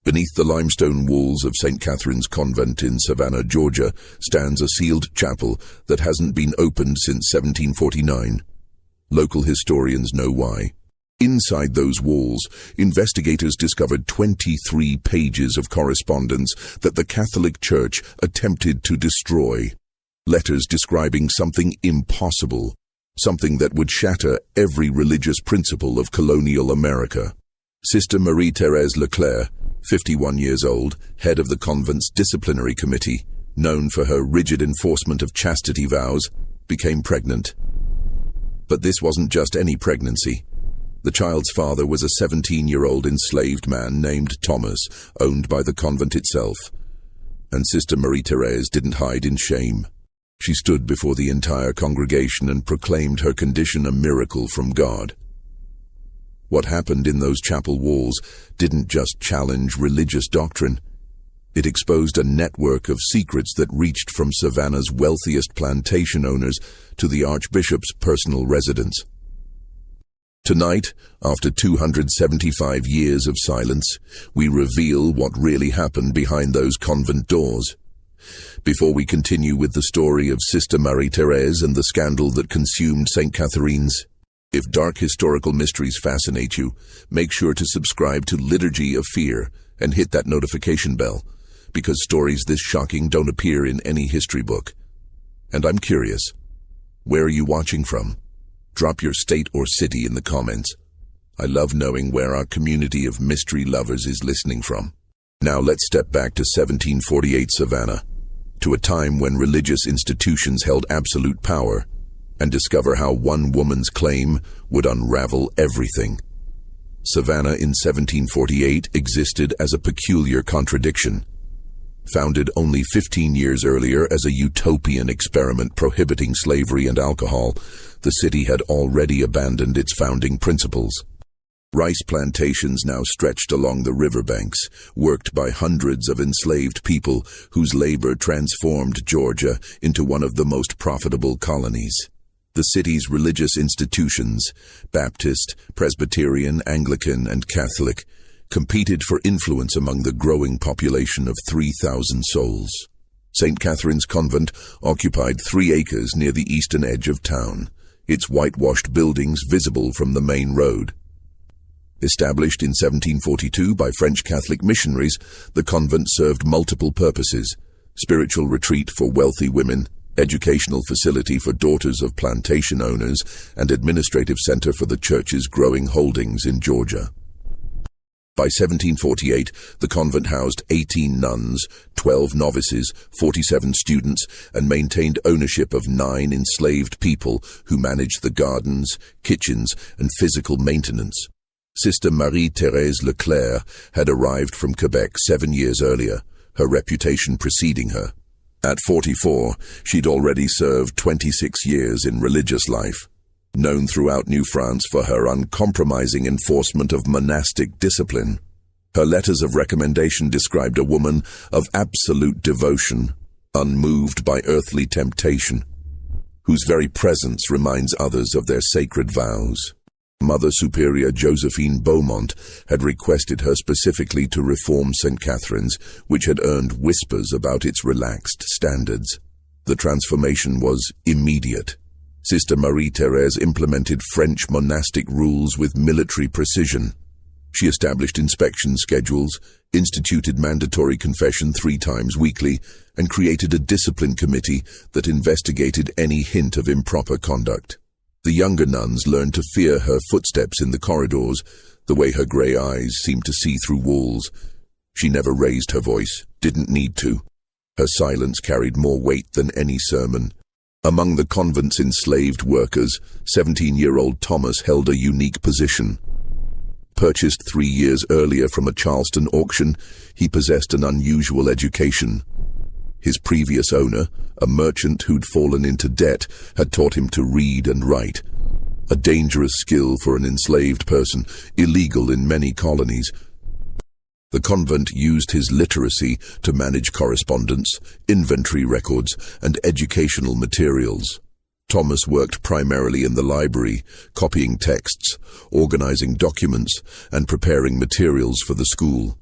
Beneath the limestone walls of St. Catherine's Convent in Savannah, Georgia, stands a sealed chapel that hasn't been opened since 1749. Local historians know why. Inside those walls, investigators discovered 23 pages of correspondence that the Catholic Church attempted to destroy. Letters describing something impossible, something that would shatter every religious principle of colonial America. Sister Marie-Thérèse Leclerc, 51 years old, head of the convent's disciplinary committee, known for her rigid enforcement of chastity vows, became pregnant. But this wasn't just any pregnancy. The child's father was a 17-year-old enslaved man named Thomas, owned by the convent itself. And Sister Marie-Thérèse didn't hide in shame. She stood before the entire congregation and proclaimed her condition a miracle from God. What happened in those chapel walls didn't just challenge religious doctrine. It exposed a network of secrets that reached from Savannah's wealthiest plantation owners to the Archbishop's personal residence. Tonight, after 275 years of silence, we reveal what really happened behind those convent doors. Before we continue with the story of Sister Marie-Thérèse and the scandal that consumed St. Catherine's, if dark historical mysteries fascinate you, make sure to subscribe to Liturgy of Fear and hit that notification bell, because stories this shocking don't appear in any history book. And I'm curious, where are you watching from? Drop your state or city in the comments. I love knowing where our community of mystery lovers is listening from. Now let's step back to 1748 Savannah, to a time when religious institutions held absolute power, and discover how one woman's claim would unravel everything. Savannah in 1748 existed as a peculiar contradiction. Founded only 15 years earlier as a utopian experiment prohibiting slavery and alcohol, the city had already abandoned its founding principles. Rice plantations now stretched along the riverbanks, worked by hundreds of enslaved people whose labor transformed Georgia into one of the most profitable colonies. The city's religious institutions, Baptist, Presbyterian, Anglican, and Catholic, competed for influence among the growing population of 3,000 souls. St. Catherine's Convent occupied 3 acres near the eastern edge of town, its whitewashed buildings visible from the main road. Established in 1742 by French Catholic missionaries, the convent served multiple purposes: spiritual retreat for wealthy women, educational facility for daughters of plantation owners, and administrative center for the church's growing holdings in Georgia. By 1748, the convent housed 18 nuns, 12 novices, 47 students, and maintained ownership of 9 enslaved people who managed the gardens, kitchens, and physical maintenance. Sister Marie-Thérèse Leclerc had arrived from Quebec 7 years earlier, her reputation preceding her. At 44, she'd already served 26 years in religious life. Known throughout New France for her uncompromising enforcement of monastic discipline. Her letters of recommendation described a woman of absolute devotion, unmoved by earthly temptation, whose very presence reminds others of their sacred vows. Mother Superior Josephine Beaumont had requested her specifically to reform St. Catherine's, which had earned whispers about its relaxed standards. The transformation was immediate. Sister Marie-Thérèse implemented French monastic rules with military precision. She established inspection schedules, instituted mandatory confession 3 times weekly, and created a discipline committee that investigated any hint of improper conduct. The younger nuns learned to fear her footsteps in the corridors, the way her gray eyes seemed to see through walls. She never raised her voice, didn't need to. Her silence carried more weight than any sermon. Among the convent's enslaved workers, 17-year-old Thomas held a unique position. Purchased 3 years earlier from a Charleston auction, he possessed an unusual education. His previous owner, a merchant who'd fallen into debt, had taught him to read and write. A dangerous skill for an enslaved person, illegal in many colonies. The convent used his literacy to manage correspondence, inventory records, and educational materials. Thomas worked primarily in the library, copying texts, organizing documents, and preparing materials for the school.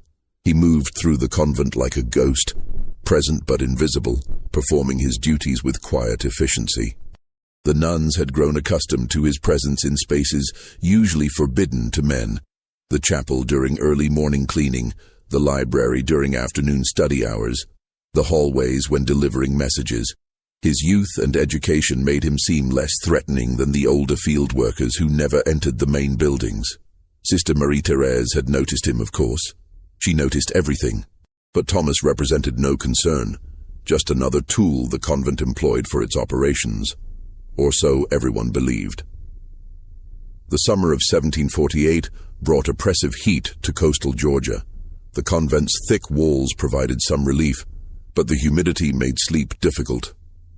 He moved through the convent like a ghost, present but invisible, performing his duties with quiet efficiency. The nuns had grown accustomed to his presence in spaces usually forbidden to men: the chapel during early morning cleaning, the library during afternoon study hours, the hallways when delivering messages. His youth and education made him seem less threatening than the older field workers who never entered the main buildings. Sister Marie-Thérèse had noticed him, of course. She noticed everything, but Thomas represented no concern, just another tool the convent employed for its operations. Or so everyone believed. The summer of 1748 brought oppressive heat to coastal Georgia. The convent's thick walls provided some relief, but the humidity made sleep difficult.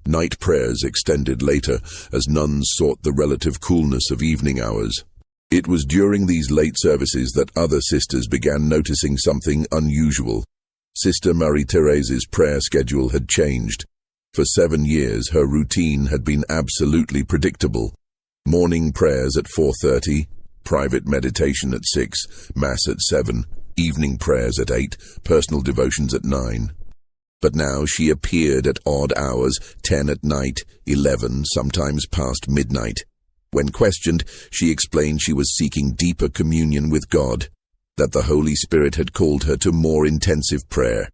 Night prayers extended later as nuns sought the relative coolness of evening hours. It was during these late services that other sisters began noticing something unusual. Sister Marie-Thérèse's prayer schedule had changed. For 7 years, her routine had been absolutely predictable. Morning prayers at 4:30, private meditation at 6, Mass at 7, evening prayers at 8, personal devotions at 9. But now she appeared at odd hours, 10 at night, 11, sometimes past midnight. When questioned, she explained she was seeking deeper communion with God, that the Holy Spirit had called her to more intensive prayer.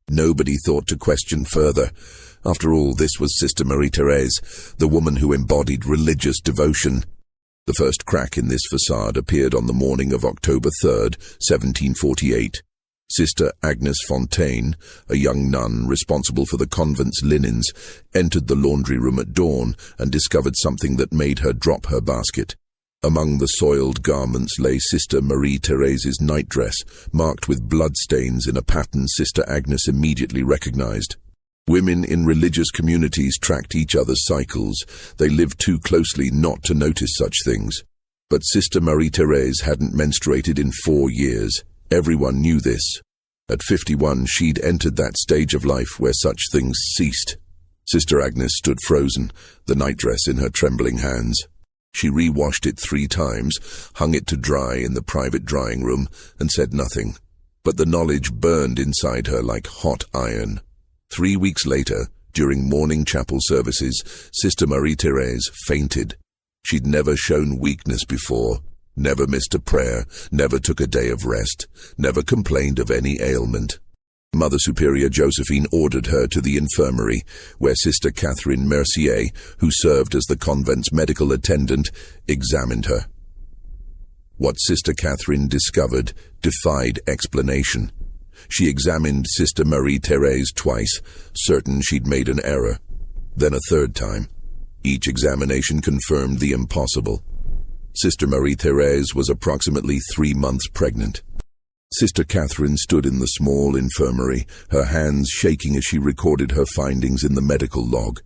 Nobody thought to question further. After all, this was Sister Marie-Thérèse, the woman who embodied religious devotion. The first crack in this facade appeared on the morning of October 3rd, 1748. Sister Agnes Fontaine, a young nun responsible for the convent's linens, entered the laundry room at dawn and discovered something that made her drop her basket. Among the soiled garments lay Sister Marie-Thérèse's nightdress, marked with bloodstains in a pattern Sister Agnes immediately recognized. Women in religious communities tracked each other's cycles. They lived too closely not to notice such things. But Sister Marie-Thérèse hadn't menstruated in 4 years. Everyone knew this. At 51, she'd entered that stage of life where such things ceased. Sister Agnes stood frozen, the nightdress in her trembling hands. She re-washed it 3 times, hung it to dry in the private drying room, and said nothing. But the knowledge burned inside her like hot iron. 3 weeks later, during morning chapel services, Sister Marie-Thérèse fainted. She'd never shown weakness before. Never missed a prayer, never took a day of rest, never complained of any ailment. Mother Superior Josephine ordered her to the infirmary, where Sister Catherine Mercier, who served as the convent's medical attendant, examined her. What Sister Catherine discovered defied explanation. She examined Sister Marie-Thérèse twice, certain she'd made an error. Then a 3rd time. Each examination confirmed the impossible. Sister Marie-Thérèse was approximately 3 months pregnant. Sister Catherine stood in the small infirmary, her hands shaking as she recorded her findings in the medical log.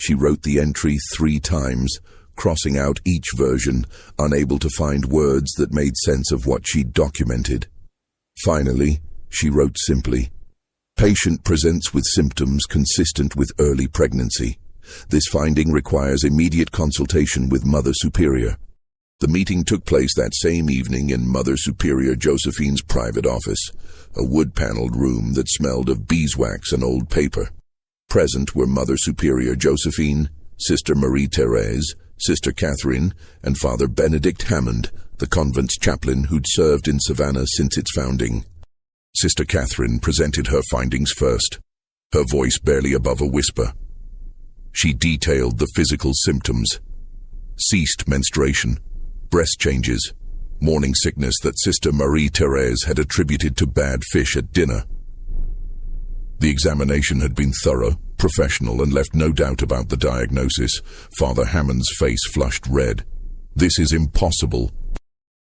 She wrote the entry 3 times, crossing out each version, unable to find words that made sense of what she'd documented. Finally, she wrote simply, "Patient presents with symptoms consistent with early pregnancy. This finding requires immediate consultation with Mother Superior." The meeting took place that same evening in Mother Superior Josephine's private office, a wood-paneled room that smelled of beeswax and old paper. Present were Mother Superior Josephine, Sister Marie-Thérèse, Sister Catherine, and Father Benedict Hammond, the convent's chaplain who'd served in Savannah since its founding. Sister Catherine presented her findings first, her voice barely above a whisper. She detailed the physical symptoms: ceased menstruation, breast changes, morning sickness that Sister Marie-Thérèse had attributed to bad fish at dinner. The examination had been thorough, professional, and left no doubt about the diagnosis. Father Hammond's face flushed red. "This is impossible.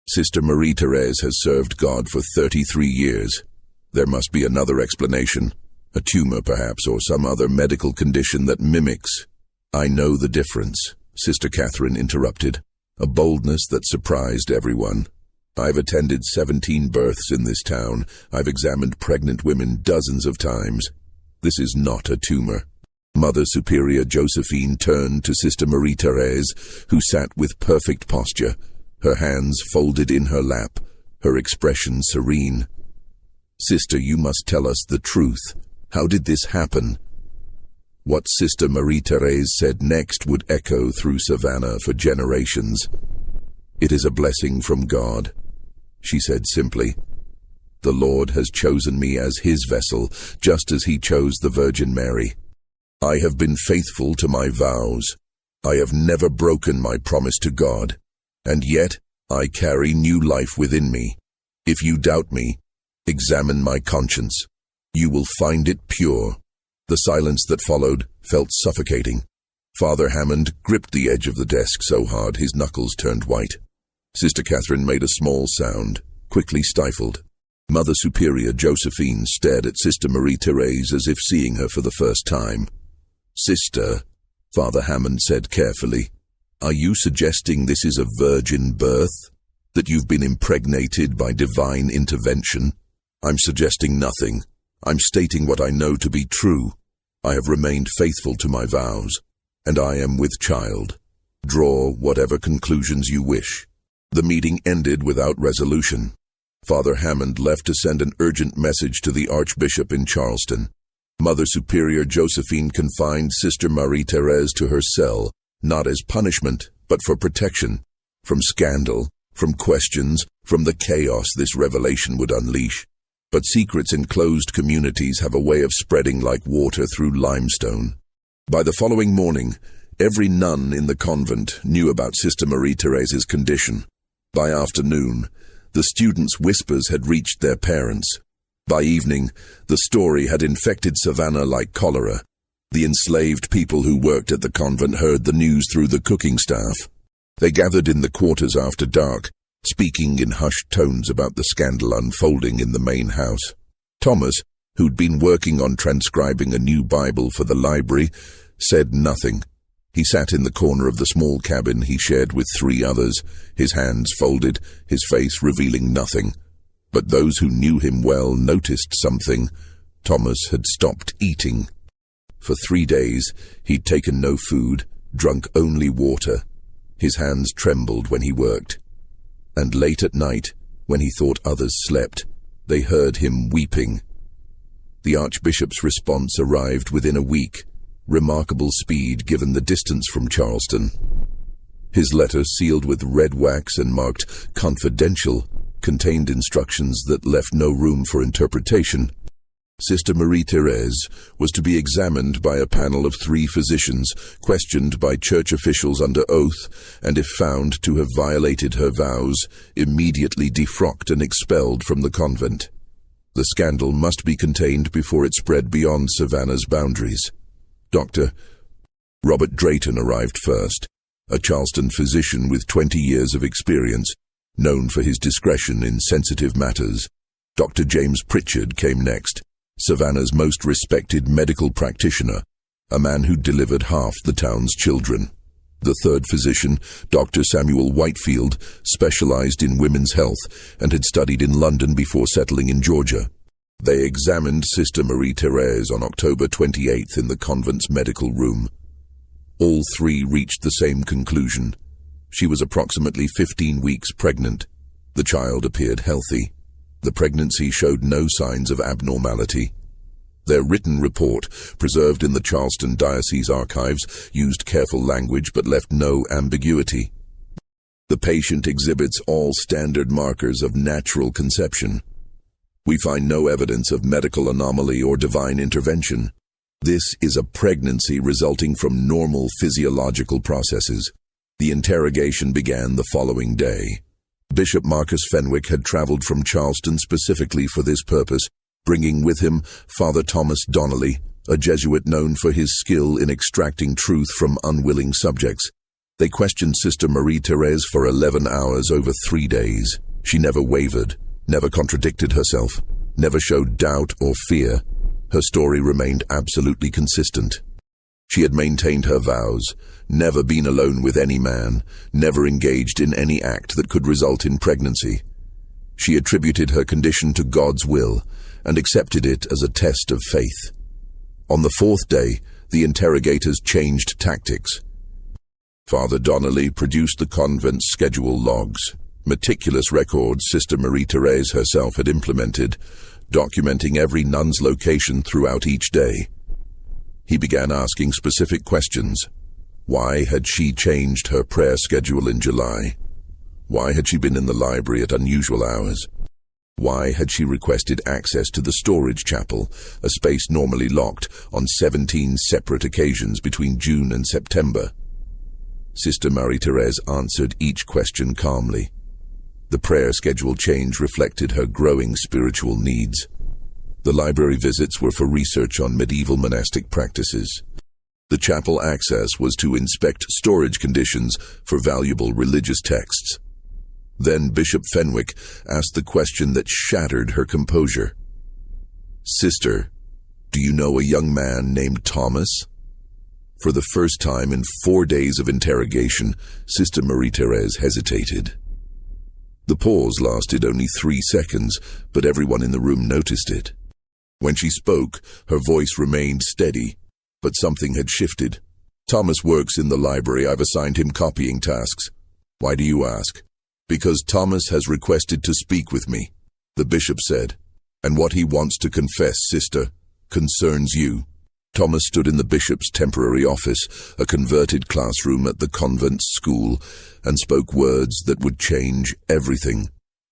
Sister Marie-Thérèse has served God for 33 years. There must be another explanation, a tumor perhaps, or some other medical condition that mimics." "I know the difference," Sister Catherine interrupted, a boldness that surprised everyone. "I've attended 17 births in this town. I've examined pregnant women dozens of times. This is not a tumor." Mother Superior Josephine turned to Sister Marie-Thérèse, who sat with perfect posture, her hands folded in her lap, her expression serene. Sister, you must tell us the truth. How did this happen? What Sister Marie-Thérèse said next would echo through Savannah for generations. It is a blessing from God, she said simply. The Lord has chosen me as his vessel, just as he chose the Virgin Mary. I have been faithful to my vows. I have never broken my promise to God, and yet I carry new life within me. If you doubt me, examine my conscience. You will find it pure. The silence that followed felt suffocating. Father Hammond gripped the edge of the desk so hard his knuckles turned white. Sister Catherine made a small sound, quickly stifled. Mother Superior Josephine stared at Sister Marie-Thérèse as if seeing her for the first time. Sister, Father Hammond said carefully, are you suggesting this is a virgin birth? That you've been impregnated by divine intervention? I'm suggesting nothing. I'm stating what I know to be true. I have remained faithful to my vows, and I am with child. Draw whatever conclusions you wish. The meeting ended without resolution. Father Hammond left to send an urgent message to the Archbishop in Charleston. Mother Superior Josephine confined Sister Marie-Thérèse to her cell, not as punishment, but for protection, from scandal, from questions, from the chaos this revelation would unleash. But secrets in closed communities have a way of spreading like water through limestone. By the following morning, every nun in the convent knew about Sister Marie-Thérèse's condition. By afternoon, the students' whispers had reached their parents. By evening, the story had infected Savannah like cholera. The enslaved people who worked at the convent heard the news through the cooking staff. They gathered in the quarters after dark, speaking in hushed tones about the scandal unfolding in the main house. Thomas, who'd been working on transcribing a new Bible for the library, said nothing. He sat in the corner of the small cabin he shared with 3 others, his hands folded, his face revealing nothing. But those who knew him well noticed something. Thomas had stopped eating. For 3 days, he'd taken no food, drunk only water. His hands trembled when he worked. And late at night, when he thought others slept, they heard him weeping. The Archbishop's response arrived within a week, remarkable speed given the distance from Charleston. His letter, sealed with red wax and marked "confidential," contained instructions that left no room for interpretation. Sister Marie-Thérèse was to be examined by a panel of 3 physicians, questioned by church officials under oath, and if found to have violated her vows, immediately defrocked and expelled from the convent. The scandal must be contained before it spread beyond Savannah's boundaries. Dr. Robert Drayton arrived first, a Charleston physician with 20 years of experience, known for his discretion in sensitive matters. Dr. James Pritchard came next, Savannah's most respected medical practitioner, a man who delivered half the town's children. The third physician, Dr. Samuel Whitefield, specialized in women's health and had studied in London before settling in Georgia. They examined Sister Marie-Thérèse on October 28th in the convent's medical room. All 3 reached the same conclusion. She was approximately 15 weeks pregnant. The child appeared healthy. The pregnancy showed no signs of abnormality. Their written report, preserved in the Charleston Diocese archives, used careful language but left no ambiguity. The patient exhibits all standard markers of natural conception. We find no evidence of medical anomaly or divine intervention. This is a pregnancy resulting from normal physiological processes. The interrogation began the following day. Bishop Marcus Fenwick had traveled from Charleston specifically for this purpose, bringing with him Father Thomas Donnelly, a Jesuit known for his skill in extracting truth from unwilling subjects. They questioned Sister Marie-Thérèse for 11 hours over 3 days. She never wavered, never contradicted herself, never showed doubt or fear. Her story remained absolutely consistent. She had maintained her vows, never been alone with any man, never engaged in any act that could result in pregnancy. She attributed her condition to God's will and accepted it as a test of faith. On the 4th day, the interrogators changed tactics. Father Donnelly produced the convent's schedule logs, meticulous records Sister Marie-Thérèse herself had implemented. documenting every nun's location throughout each day. He began asking specific questions. Why had she changed her prayer schedule in July? Why had she been in the library at unusual hours? Why had she requested access to the storage chapel, a space normally locked, on 17 separate occasions between June and September? Sister Marie-Thérèse answered each question calmly. The prayer schedule change reflected her growing spiritual needs. The library visits were for research on medieval monastic practices. The chapel access was to inspect storage conditions for valuable religious texts. Then Bishop Fenwick asked the question that shattered her composure. "Sister, do you know a young man named Thomas?" For the first time in 4 days of interrogation, Sister Marie-Thérèse hesitated. The pause lasted only 3 seconds, but everyone in the room noticed it. When she spoke, her voice remained steady, but something had shifted. "Thomas works in the library. I've assigned him copying tasks." "Why do you ask?" "Because Thomas has requested to speak with me," the bishop said. "And what he wants to confess, sister, concerns you." Thomas stood in the bishop's temporary office, a converted classroom at the convent school, and spoke words that would change everything.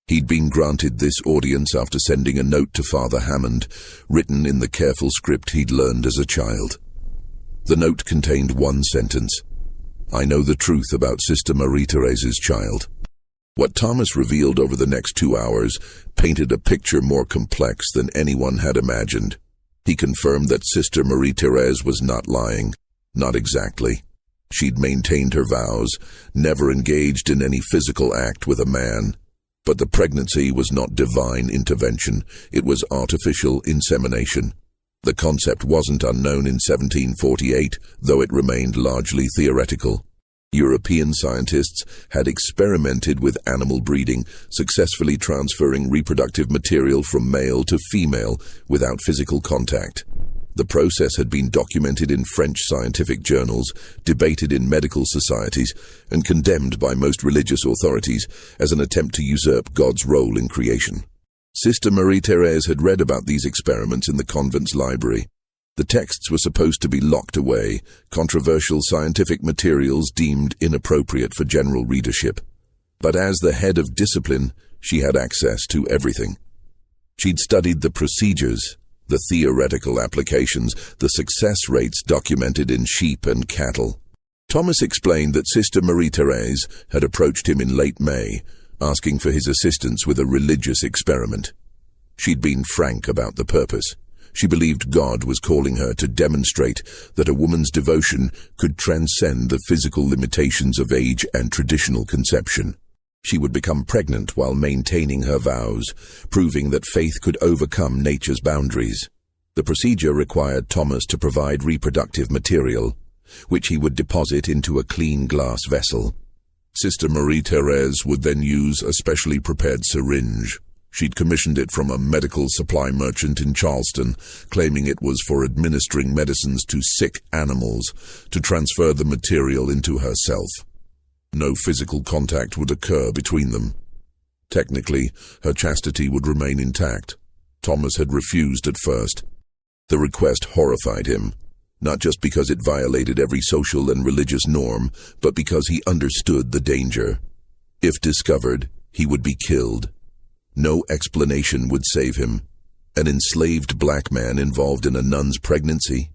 He'd been granted this audience after sending a note to Father Hammond, written in the careful script he'd learned as a child. The note contained one sentence: "I know the truth about Sister Marie-Thérèse's child." What Thomas revealed over the next 2 hours painted a picture more complex than anyone had imagined. He confirmed that Sister Marie-Thérèse was not lying. Not exactly. She'd maintained her vows, never engaged in any physical act with a man. But the pregnancy was not divine intervention, it was artificial insemination. The concept wasn't unknown in 1748, though it remained largely theoretical. European scientists had experimented with animal breeding, successfully transferring reproductive material from male to female without physical contact. The process had been documented in French scientific journals, debated in medical societies, and condemned by most religious authorities as an attempt to usurp God's role in creation. Sister Marie-Thérèse had read about these experiments in the convent's library. The texts were supposed to be locked away, controversial scientific materials deemed inappropriate for general readership. But as the head of discipline, she had access to everything. She'd studied the procedures, the theoretical applications, the success rates documented in sheep and cattle. Thomas explained that Sister Marie-Thérèse had approached him in late May, asking for his assistance with a religious experiment. She'd been frank about the purpose. She believed God was calling her to demonstrate that a woman's devotion could transcend the physical limitations of age and traditional conception. She would become pregnant while maintaining her vows, proving that faith could overcome nature's boundaries. The procedure required Thomas to provide reproductive material, which he would deposit into a clean glass vessel. Sister Marie-Thérèse would then use a specially prepared syringe. She'd commissioned it from a medical supply merchant in Charleston, claiming it was for administering medicines to sick animals to transfer the material into herself. No physical contact would occur between them. Technically, her chastity would remain intact. Thomas had refused at first. The request horrified him, not just because it violated every social and religious norm, but because he understood the danger. If discovered, he would be killed. No explanation would save him. An enslaved black man involved in a nun's pregnancy?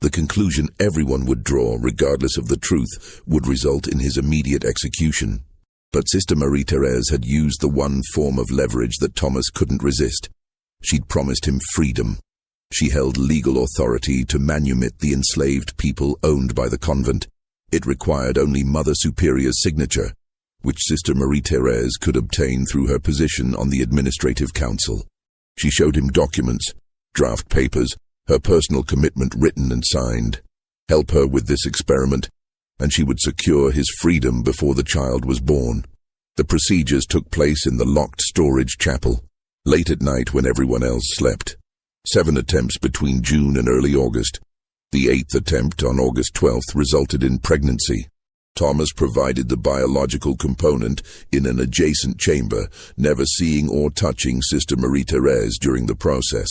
The conclusion everyone would draw, regardless of the truth, would result in his immediate execution. But Sister Marie-Thérèse had used the one form of leverage that Thomas couldn't resist. She'd promised him freedom. She held legal authority to manumit the enslaved people owned by the convent. It required only Mother Superior's signature, which Sister Marie-Thérèse could obtain through her position on the Administrative Council. She showed him documents, draft papers, her personal commitment written and signed. Help her with this experiment, and she would secure his freedom before the child was born. The procedures took place in the locked storage chapel, late at night when everyone else slept. 7 attempts between June and early August. The 8th attempt on August 12th resulted in pregnancy. Thomas provided the biological component in an adjacent chamber, never seeing or touching Sister Marie-Thérèse during the process.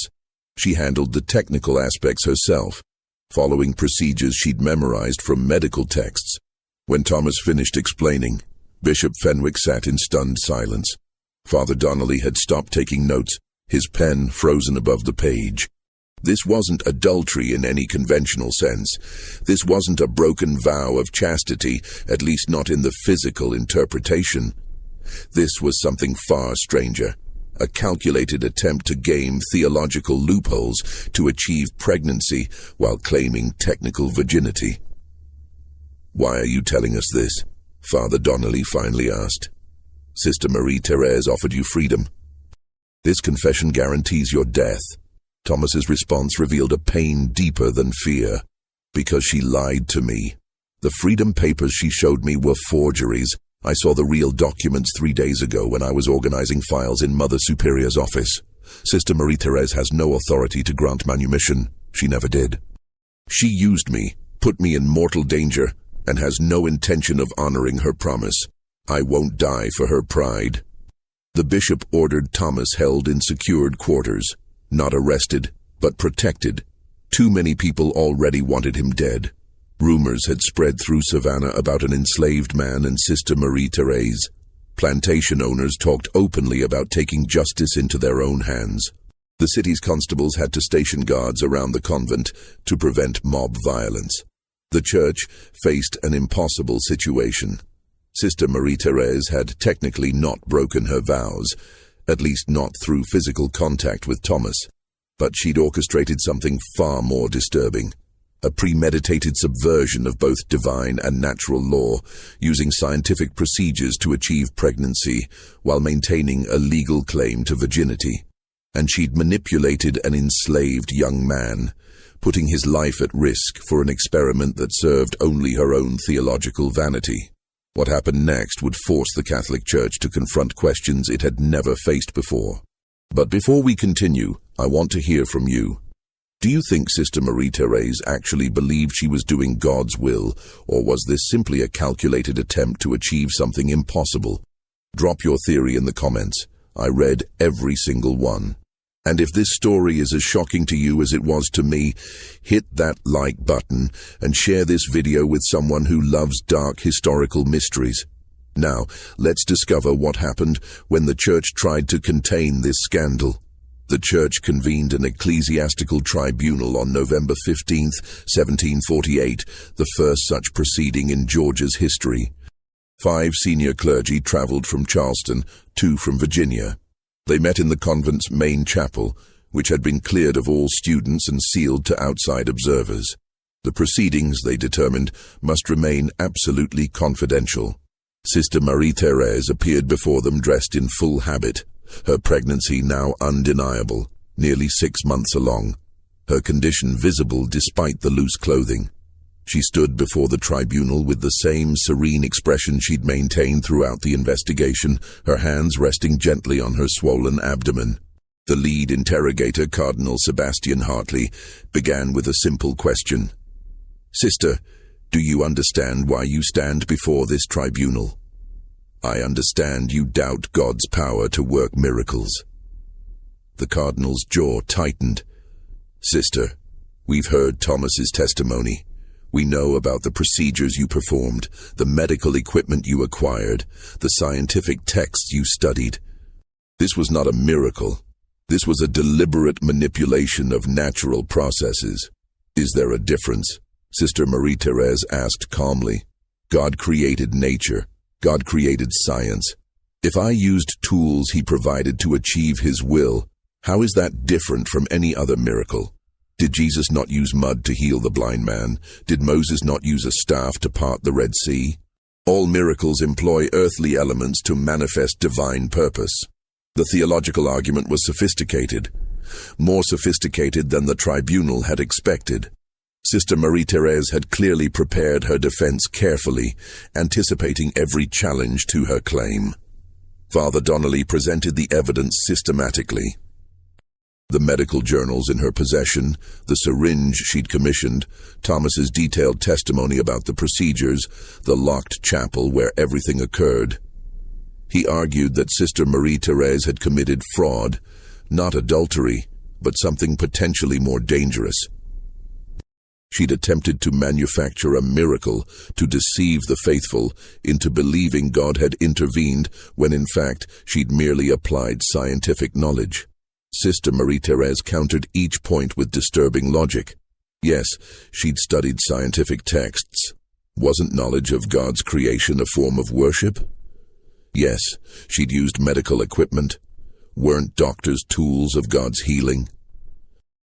She handled the technical aspects herself, following procedures she'd memorized from medical texts. When Thomas finished explaining, Bishop Fenwick sat in stunned silence. Father Donnelly had stopped taking notes, his pen frozen above the page. This wasn't adultery in any conventional sense. This wasn't a broken vow of chastity, at least not in the physical interpretation. This was something far stranger, a calculated attempt to game theological loopholes to achieve pregnancy while claiming technical virginity. "Why are you telling us this?" Father Donnelly finally asked. "Sister Marie-Thérèse offered you freedom. This confession guarantees your death." Thomas's response revealed a pain deeper than fear. "Because she lied to me. The freedom papers she showed me were forgeries. I saw the real documents 3 days ago when I was organizing files in Mother Superior's office. Sister Marie-Thérèse has no authority to grant manumission. She never did. She used me, put me in mortal danger, and has no intention of honoring her promise. I won't die for her pride." The bishop ordered Thomas held in secured quarters. Not arrested, but protected. Too many people already wanted him dead. Rumors had spread through Savannah about an enslaved man and Sister Marie-Thérèse. Plantation owners talked openly about taking justice into their own hands. The city's constables had to station guards around the convent to prevent mob violence. The church faced an impossible situation. Sister Marie-Thérèse had technically not broken her vows, at least not through physical contact with Thomas, but she'd orchestrated something far more disturbing, a premeditated subversion of both divine and natural law, using scientific procedures to achieve pregnancy while maintaining a legal claim to virginity. And she'd manipulated an enslaved young man, putting his life at risk for an experiment that served only her own theological vanity. What happened next would force the Catholic Church to confront questions it had never faced before. But before we continue, I want to hear from you. Do you think Sister Marie-Thérèse actually believed she was doing God's will, or was this simply a calculated attempt to achieve something impossible? Drop your theory in the comments. I read every single one. And if this story is as shocking to you as it was to me, hit that like button and share this video with someone who loves dark historical mysteries. Now, let's discover what happened when the church tried to contain this scandal. The church convened an ecclesiastical tribunal on November 15, 1748, the first such proceeding in Georgia's history. 5 senior clergy traveled from Charleston, 2 from Virginia. They met in the convent's main chapel, which had been cleared of all students and sealed to outside observers. The proceedings, they determined, must remain absolutely confidential. Sister Marie-Thérèse appeared before them dressed in full habit, her pregnancy now undeniable, nearly 6 months along, her condition visible despite the loose clothing. She stood before the tribunal with the same serene expression she'd maintained throughout the investigation, her hands resting gently on her swollen abdomen. The lead interrogator, Cardinal Sebastian Hartley, began with a simple question. "Sister, do you understand why you stand before this tribunal?" "I understand you doubt God's power to work miracles." The cardinal's jaw tightened. "Sister, we've heard Thomas's testimony. We know about the procedures you performed, the medical equipment you acquired, the scientific texts you studied. This was not a miracle. This was a deliberate manipulation of natural processes. Is there a difference?" Sister Marie-Thérèse asked calmly. "God created nature. God created science. If I used tools he provided to achieve his will, how is that different from any other miracle? Did Jesus not use mud to heal the blind man? Did Moses not use a staff to part the Red Sea? All miracles employ earthly elements to manifest divine purpose." The theological argument was sophisticated, more sophisticated than the tribunal had expected. Sister Marie-Thérèse had clearly prepared her defense carefully, anticipating every challenge to her claim. Father Donnelly presented the evidence systematically. The medical journals in her possession, the syringe she'd commissioned, Thomas's detailed testimony about the procedures, the locked chapel where everything occurred. He argued that Sister Marie-Thérèse had committed fraud, not adultery, but something potentially more dangerous. She'd attempted to manufacture a miracle to deceive the faithful into believing God had intervened when in fact she'd merely applied scientific knowledge. Sister Marie-Thérèse countered each point with disturbing logic. Yes, she'd studied scientific texts. Wasn't knowledge of God's creation a form of worship? Yes, she'd used medical equipment. Weren't doctors tools of God's healing?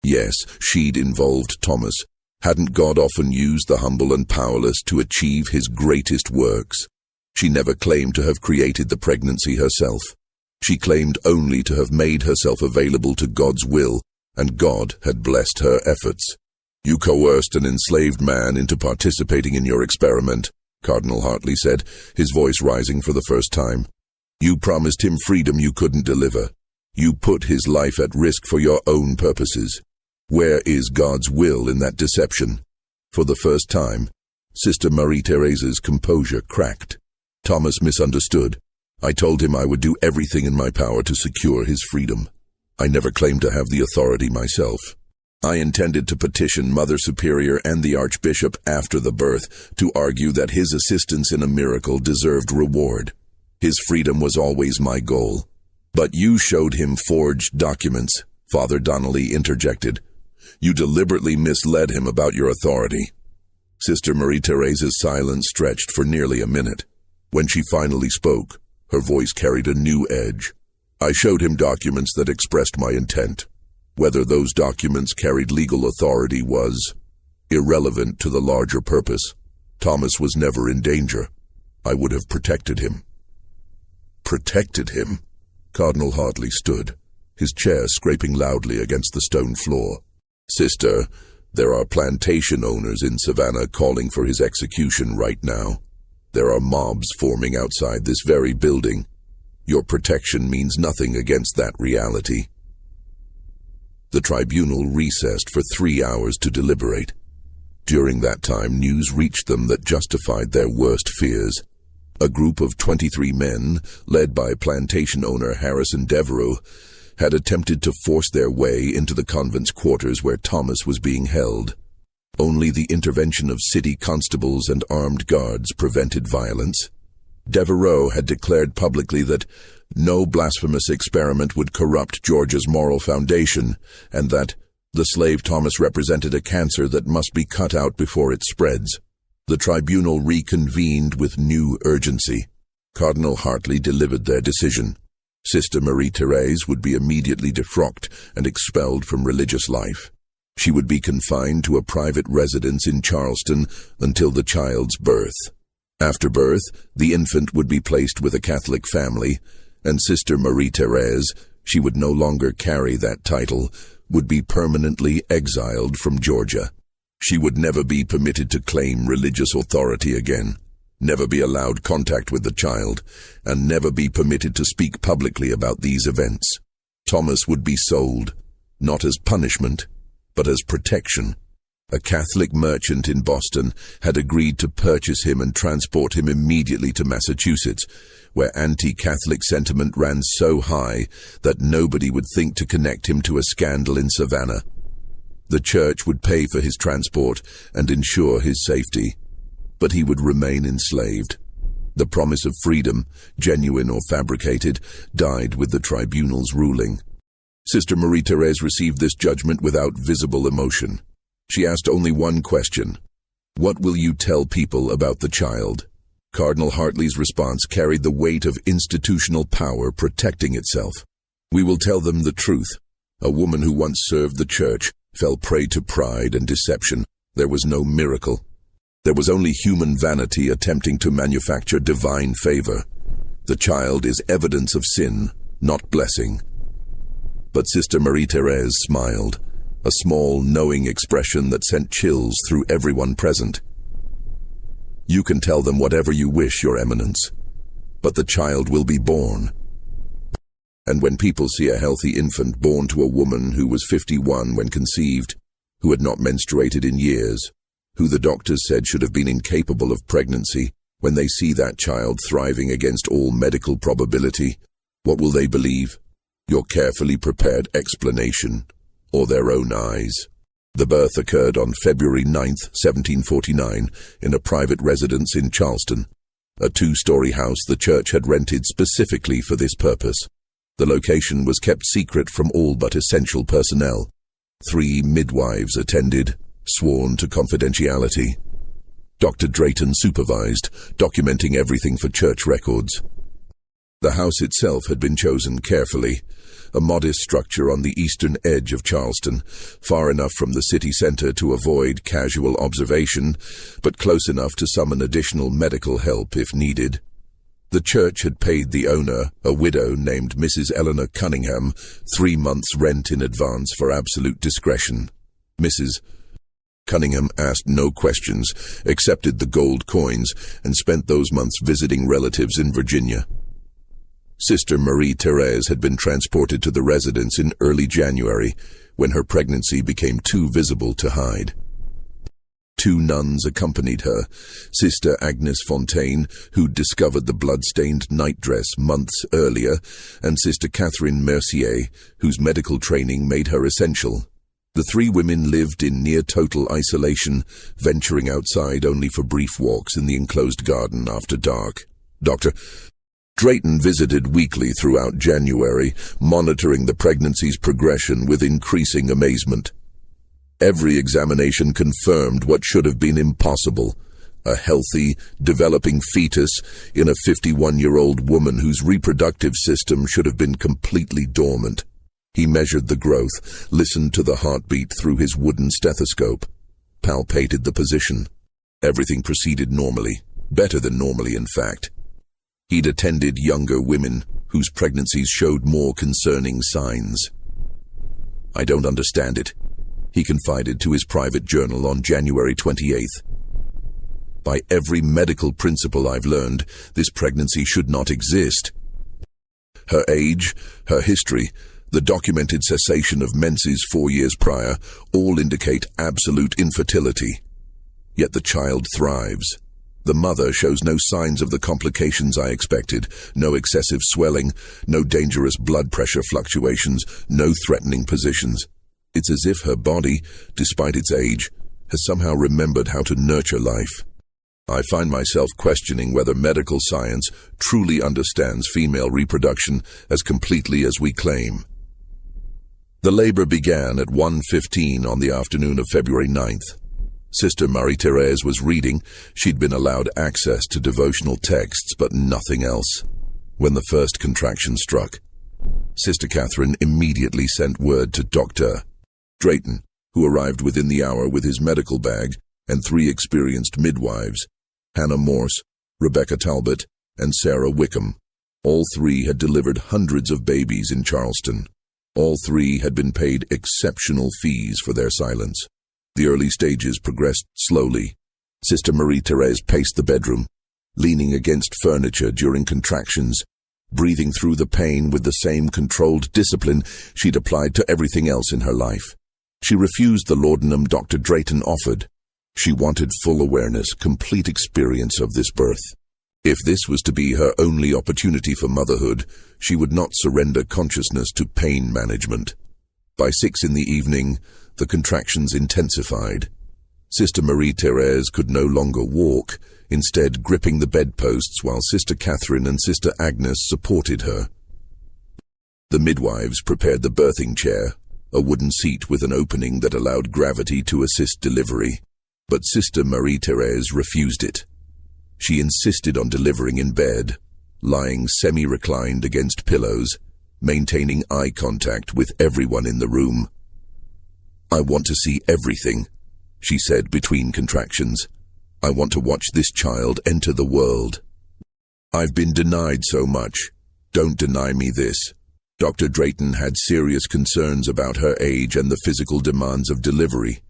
Yes, she'd involved Thomas. Hadn't God often used the humble and powerless to achieve his greatest works? She never claimed to have created the pregnancy herself. She claimed only to have made herself available to God's will, and God had blessed her efforts. You coerced an enslaved man into participating in your experiment, Cardinal Hartley said, his voice rising for the first time. You promised him freedom you couldn't deliver. You put his life at risk for your own purposes. Where is God's will in that deception? For the first time, Sister Marie-Thérèse's composure cracked. Thomas misunderstood. I told him I would do everything in my power to secure his freedom. I never claimed to have the authority myself. I intended to petition Mother Superior and the Archbishop after the birth to argue that his assistance in a miracle deserved reward. His freedom was always my goal. But you showed him forged documents, Father Donnelly interjected. You deliberately misled him about your authority. Sister Marie-Thérèse's silence stretched for nearly a minute. When she finally spoke, her voice carried a new edge. I showed him documents that expressed my intent. Whether those documents carried legal authority was irrelevant to the larger purpose. Thomas was never in danger. I would have protected him. Protected him? Cardinal Hartley stood, his chair scraping loudly against the stone floor. Sister, there are plantation owners in Savannah calling for his execution right now. There are mobs forming outside this very building. Your protection means nothing against that reality. The tribunal recessed for 3 hours to deliberate. During that time, news reached them that justified their worst fears. A group of 23 men, led by plantation owner Harrison Devereux, had attempted to force their way into the convent's quarters where Thomas was being held. Only the intervention of city constables and armed guards prevented violence. Devereux had declared publicly that no blasphemous experiment would corrupt Georgia's moral foundation, and that the slave Thomas represented a cancer that must be cut out before it spreads. The tribunal reconvened with new urgency. Cardinal Hartley delivered their decision. Sister Marie-Thérèse would be immediately defrocked and expelled from religious life. She would be confined to a private residence in Charleston until the child's birth. After birth, the infant would be placed with a Catholic family, and Sister Marie-Thérèse, she would no longer carry that title, would be permanently exiled from Georgia. She would never be permitted to claim religious authority again, never be allowed contact with the child, and never be permitted to speak publicly about these events. Thomas would be sold, not as punishment, but as protection. A Catholic merchant in Boston had agreed to purchase him and transport him immediately to Massachusetts, where anti-Catholic sentiment ran so high that nobody would think to connect him to a scandal in Savannah. The church would pay for his transport and ensure his safety, but he would remain enslaved. The promise of freedom, genuine or fabricated, died with the tribunal's ruling. Sister Marie-Thérèse received this judgment without visible emotion. She asked only one question: what will you tell people about the child? Cardinal Hartley's response carried the weight of institutional power protecting itself. We will tell them the truth. A woman who once served the church fell prey to pride and deception. There was no miracle. There was only human vanity attempting to manufacture divine favor. The child is evidence of sin, not blessing. But Sister Marie-Thérèse smiled, a small, knowing expression that sent chills through everyone present. You can tell them whatever you wish, Your Eminence, but the child will be born. And when people see a healthy infant born to a woman who was 51 when conceived, who had not menstruated in years, who the doctors said should have been incapable of pregnancy, when they see that child thriving against all medical probability, what will they believe? Your carefully prepared explanation, or their own eyes? The birth occurred on February 9, 1749, in a private residence in Charleston, a two-story house the church had rented specifically for this purpose. The location was kept secret from all but essential personnel. 3 midwives attended, sworn to confidentiality. Dr. Drayton supervised, documenting everything for church records. The house itself had been chosen carefully, a modest structure on the eastern edge of Charleston, far enough from the city center to avoid casual observation, but close enough to summon additional medical help if needed. The church had paid the owner, a widow named Mrs. Eleanor Cunningham, 3 months' rent in advance for absolute discretion. Mrs. Cunningham asked no questions, accepted the gold coins, and spent those months visiting relatives in Virginia. Sister Marie-Thérèse had been transported to the residence in early January, when her pregnancy became too visible to hide. 2 nuns accompanied her, Sister Agnes Fontaine, who'd discovered the blood-stained nightdress months earlier, and Sister Catherine Mercier, whose medical training made her essential. The 3 women lived in near-total isolation, venturing outside only for brief walks in the enclosed garden after dark. Dr. Drayton visited weekly throughout January, monitoring the pregnancy's progression with increasing amazement. Every examination confirmed what should have been impossible: a healthy, developing fetus in a 51-year-old woman whose reproductive system should have been completely dormant. He measured the growth, listened to the heartbeat through his wooden stethoscope, palpated the position. Everything proceeded normally, better than normally in fact. He'd attended younger women whose pregnancies showed more concerning signs. "I don't understand it," he confided to his private journal on January 28th. "By every medical principle I've learned, this pregnancy should not exist. Her age, her history, the documented cessation of menses 4 years prior, all indicate absolute infertility. Yet the child thrives. The mother shows no signs of the complications I expected, no excessive swelling, no dangerous blood pressure fluctuations, no threatening positions. It's as if her body, despite its age, has somehow remembered how to nurture life. I find myself questioning whether medical science truly understands female reproduction as completely as we claim." The labor began at 1:15 on the afternoon of February 9th. Sister Marie-Thérèse was reading. She'd been allowed access to devotional texts, but nothing else. When the first contraction struck, Sister Catherine immediately sent word to Dr. Drayton, who arrived within the hour with his medical bag and 3 experienced midwives, Hannah Morse, Rebecca Talbot, and Sarah Wickham. All 3 had delivered hundreds of babies in Charleston. All 3 had been paid exceptional fees for their silence. The early stages progressed slowly. Sister Marie-Thérèse paced the bedroom, leaning against furniture during contractions, breathing through the pain with the same controlled discipline she'd applied to everything else in her life. She refused the laudanum Dr. Drayton offered. She wanted full awareness, complete experience of this birth. If this was to be her only opportunity for motherhood, she would not surrender consciousness to pain management. By 6 in the evening, the contractions intensified. Sister Marie-Thérèse could no longer walk, instead gripping the bedposts while Sister Catherine and Sister Agnes supported her. The midwives prepared the birthing chair, a wooden seat with an opening that allowed gravity to assist delivery, but Sister Marie-Thérèse refused it. She insisted on delivering in bed, lying semi-reclined against pillows, maintaining eye contact with everyone in the room. "I want to see everything," she said between contractions. "I want to watch this child enter the world. I've been denied so much. Don't deny me this." Dr. Drayton had serious concerns about her age and the physical demands of delivery.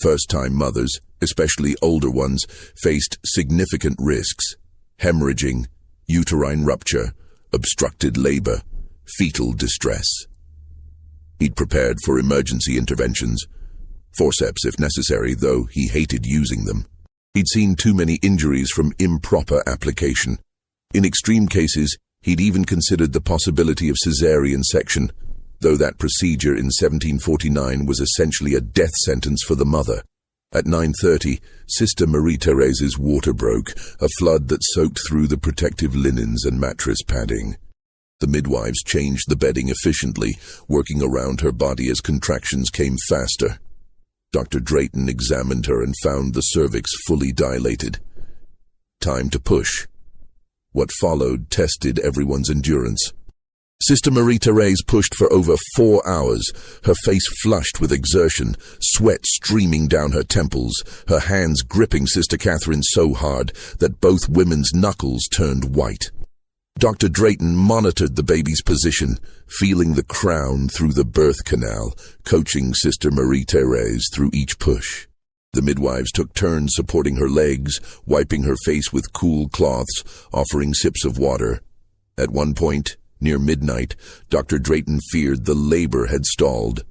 First-time mothers, especially older ones, faced significant risks: hemorrhaging, uterine rupture, obstructed labor, fetal distress. He'd prepared for emergency interventions, forceps if necessary, though he hated using them. He'd seen too many injuries from improper application. In extreme cases, he'd even considered the possibility of caesarean section, though that procedure in 1749 was essentially a death sentence for the mother. At 9:30, Sister Marie-Thérèse's water broke, a flood that soaked through the protective linens and mattress padding. The midwives changed the bedding efficiently, working around her body as contractions came faster. Dr. Drayton examined her and found the cervix fully dilated. Time to push. What followed tested everyone's endurance. Sister Marie-Thérèse pushed for over 4 hours, her face flushed with exertion, sweat streaming down her temples, her hands gripping Sister Catherine so hard that both women's knuckles turned white. Dr. Drayton monitored the baby's position, feeling the crown through the birth canal, coaching Sister Marie-Thérèse through each push. The midwives took turns supporting her legs, wiping her face with cool cloths, offering sips of water. At one point, near midnight, Dr. Drayton feared the labor had stalled,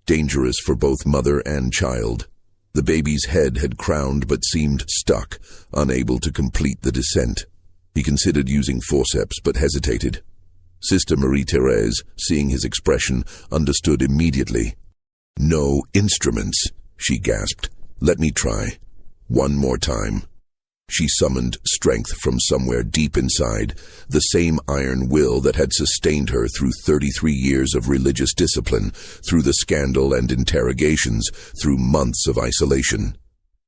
dangerous for both mother and child. The baby's head had crowned but seemed stuck, unable to complete the descent. He considered using forceps but hesitated. Sister Marie-Thérèse, seeing his expression, understood immediately. "No instruments," she gasped. "Let me try. One more time." She summoned strength from somewhere deep inside, the same iron will that had sustained her through 33 years of religious discipline, through the scandal and interrogations, through months of isolation.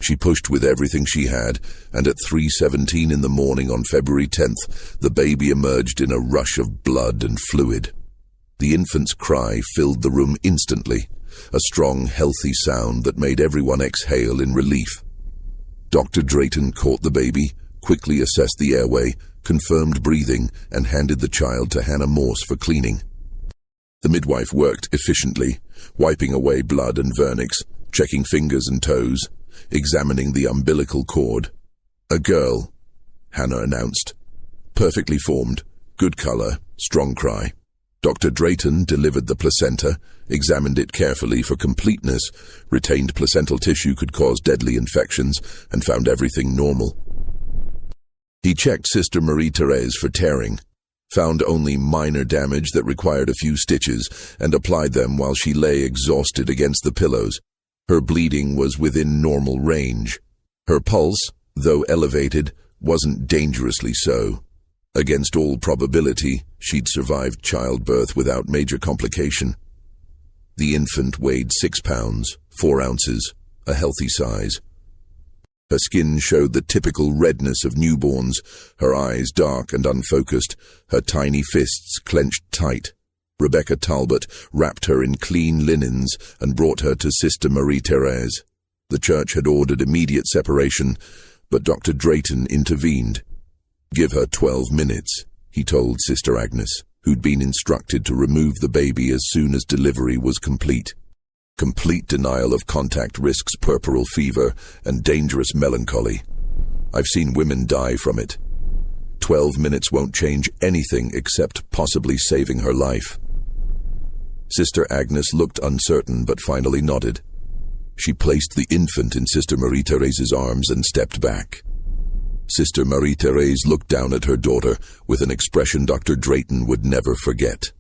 She pushed with everything she had, and at 3:17 in the morning on February 10th, the baby emerged in a rush of blood and fluid. The infant's cry filled the room instantly, a strong, healthy sound that made everyone exhale in relief. Dr. Drayton caught the baby, quickly assessed the airway, confirmed breathing, and handed the child to Hannah Morse for cleaning. The midwife worked efficiently, wiping away blood and vernix, checking fingers and toes, examining the umbilical cord. "A girl," Hannah announced. "Perfectly formed, good color, strong cry." Dr. Drayton delivered the placenta, examined it carefully for completeness, retained placental tissue could cause deadly infections, and found everything normal. He checked Sister Marie-Thérèse for tearing, found only minor damage that required a few stitches, and applied them while she lay exhausted against the pillows. Her bleeding was within normal range. Her pulse, though elevated, wasn't dangerously so. Against all probability, she'd survived childbirth without major complication. The infant weighed 6 pounds, 4 ounces, a healthy size. Her skin showed the typical redness of newborns, her eyes dark and unfocused, her tiny fists clenched tight. Rebecca Talbot wrapped her in clean linens and brought her to Sister Marie-Thérèse. The church had ordered immediate separation, but Dr. Drayton intervened. "Give her 12 minutes, he told Sister Agnes, who'd been instructed to remove the baby as soon as delivery was complete. Complete denial of contact risks puerperal fever and dangerous melancholy. I've seen women die from it. 12 minutes won't change anything except possibly saving her life." Sister Agnes looked uncertain but finally nodded. She placed the infant in Sister Marie-Thérèse's arms and stepped back. Sister Marie-Thérèse looked down at her daughter with an expression Dr. Drayton would never forget.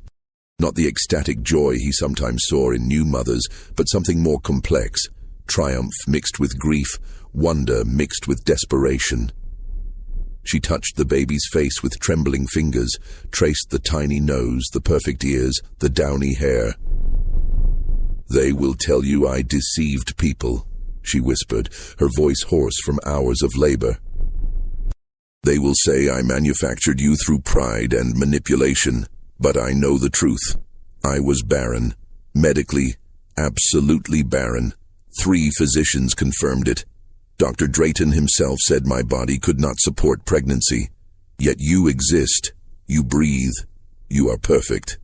Not the ecstatic joy he sometimes saw in new mothers, but something more complex, triumph mixed with grief, wonder mixed with desperation. She touched the baby's face with trembling fingers, traced the tiny nose, the perfect ears, the downy hair. "They will tell you I deceived people," she whispered, her voice hoarse from hours of labor. "They will say I manufactured you through pride and manipulation, but I know the truth. I was barren, medically, absolutely barren. 3 physicians confirmed it. Dr. Drayton himself said my body could not support pregnancy. Yet you exist, you breathe, you are perfect."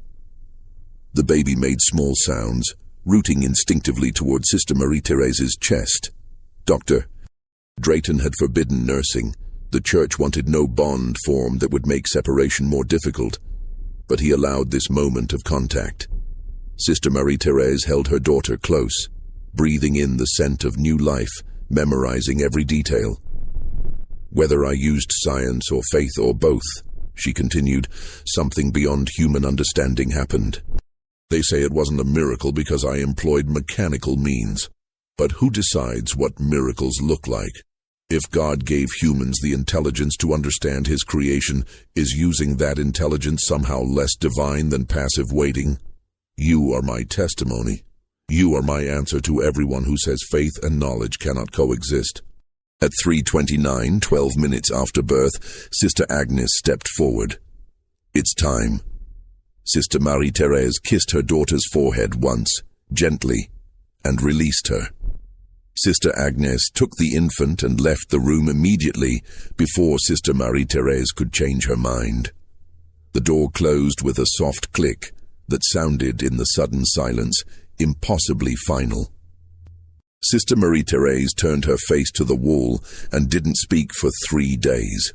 The baby made small sounds, rooting instinctively toward Sister Marie-Thérèse's chest. Dr. Drayton had forbidden nursing. The church wanted no bond formed that would make separation more difficult. but he allowed this moment of contact. Sister Marie-Thérèse held her daughter close, breathing in the scent of new life, memorizing every detail. "Whether I used science or faith or both," she continued, "something beyond human understanding happened. They say it wasn't a miracle because I employed mechanical means. But who decides what miracles look like? If God gave humans the intelligence to understand his creation, is using that intelligence somehow less divine than passive waiting? You are my testimony. You are my answer to everyone who says faith and knowledge cannot coexist." At 3:29, 12 minutes after birth, Sister Agnes stepped forward. "It's time." Sister Marie-Thérèse kissed her daughter's forehead once, gently, and released her. Sister Agnes took the infant and left the room immediately before Sister Marie-Thérèse could change her mind. The door closed with a soft click that sounded in the sudden silence impossibly final. Sister Marie-Thérèse turned her face to the wall and didn't speak for 3 days.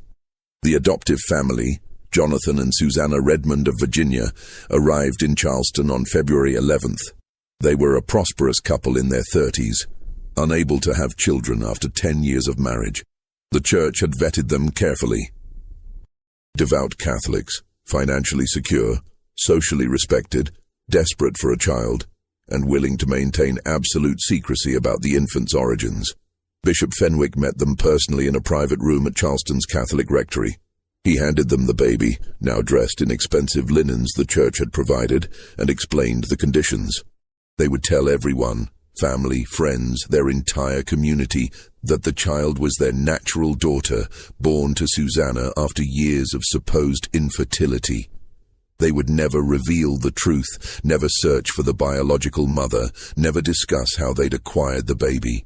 The adoptive family, Jonathan and Susanna Redmond of Virginia, arrived in Charleston on February 11th. They were a prosperous couple in their 30s, unable to have children after 10 years of marriage. The church had vetted them carefully. Devout Catholics, financially secure, socially respected, desperate for a child, and willing to maintain absolute secrecy about the infant's origins. Bishop Fenwick met them personally in a private room at Charleston's Catholic rectory. He handed them the baby, now dressed in expensive linens the church had provided, and explained the conditions. They would tell everyone, family, friends, their entire community, that the child was their natural daughter, born to Susanna after years of supposed infertility. They would never reveal the truth, never search for the biological mother, never discuss how they'd acquired the baby.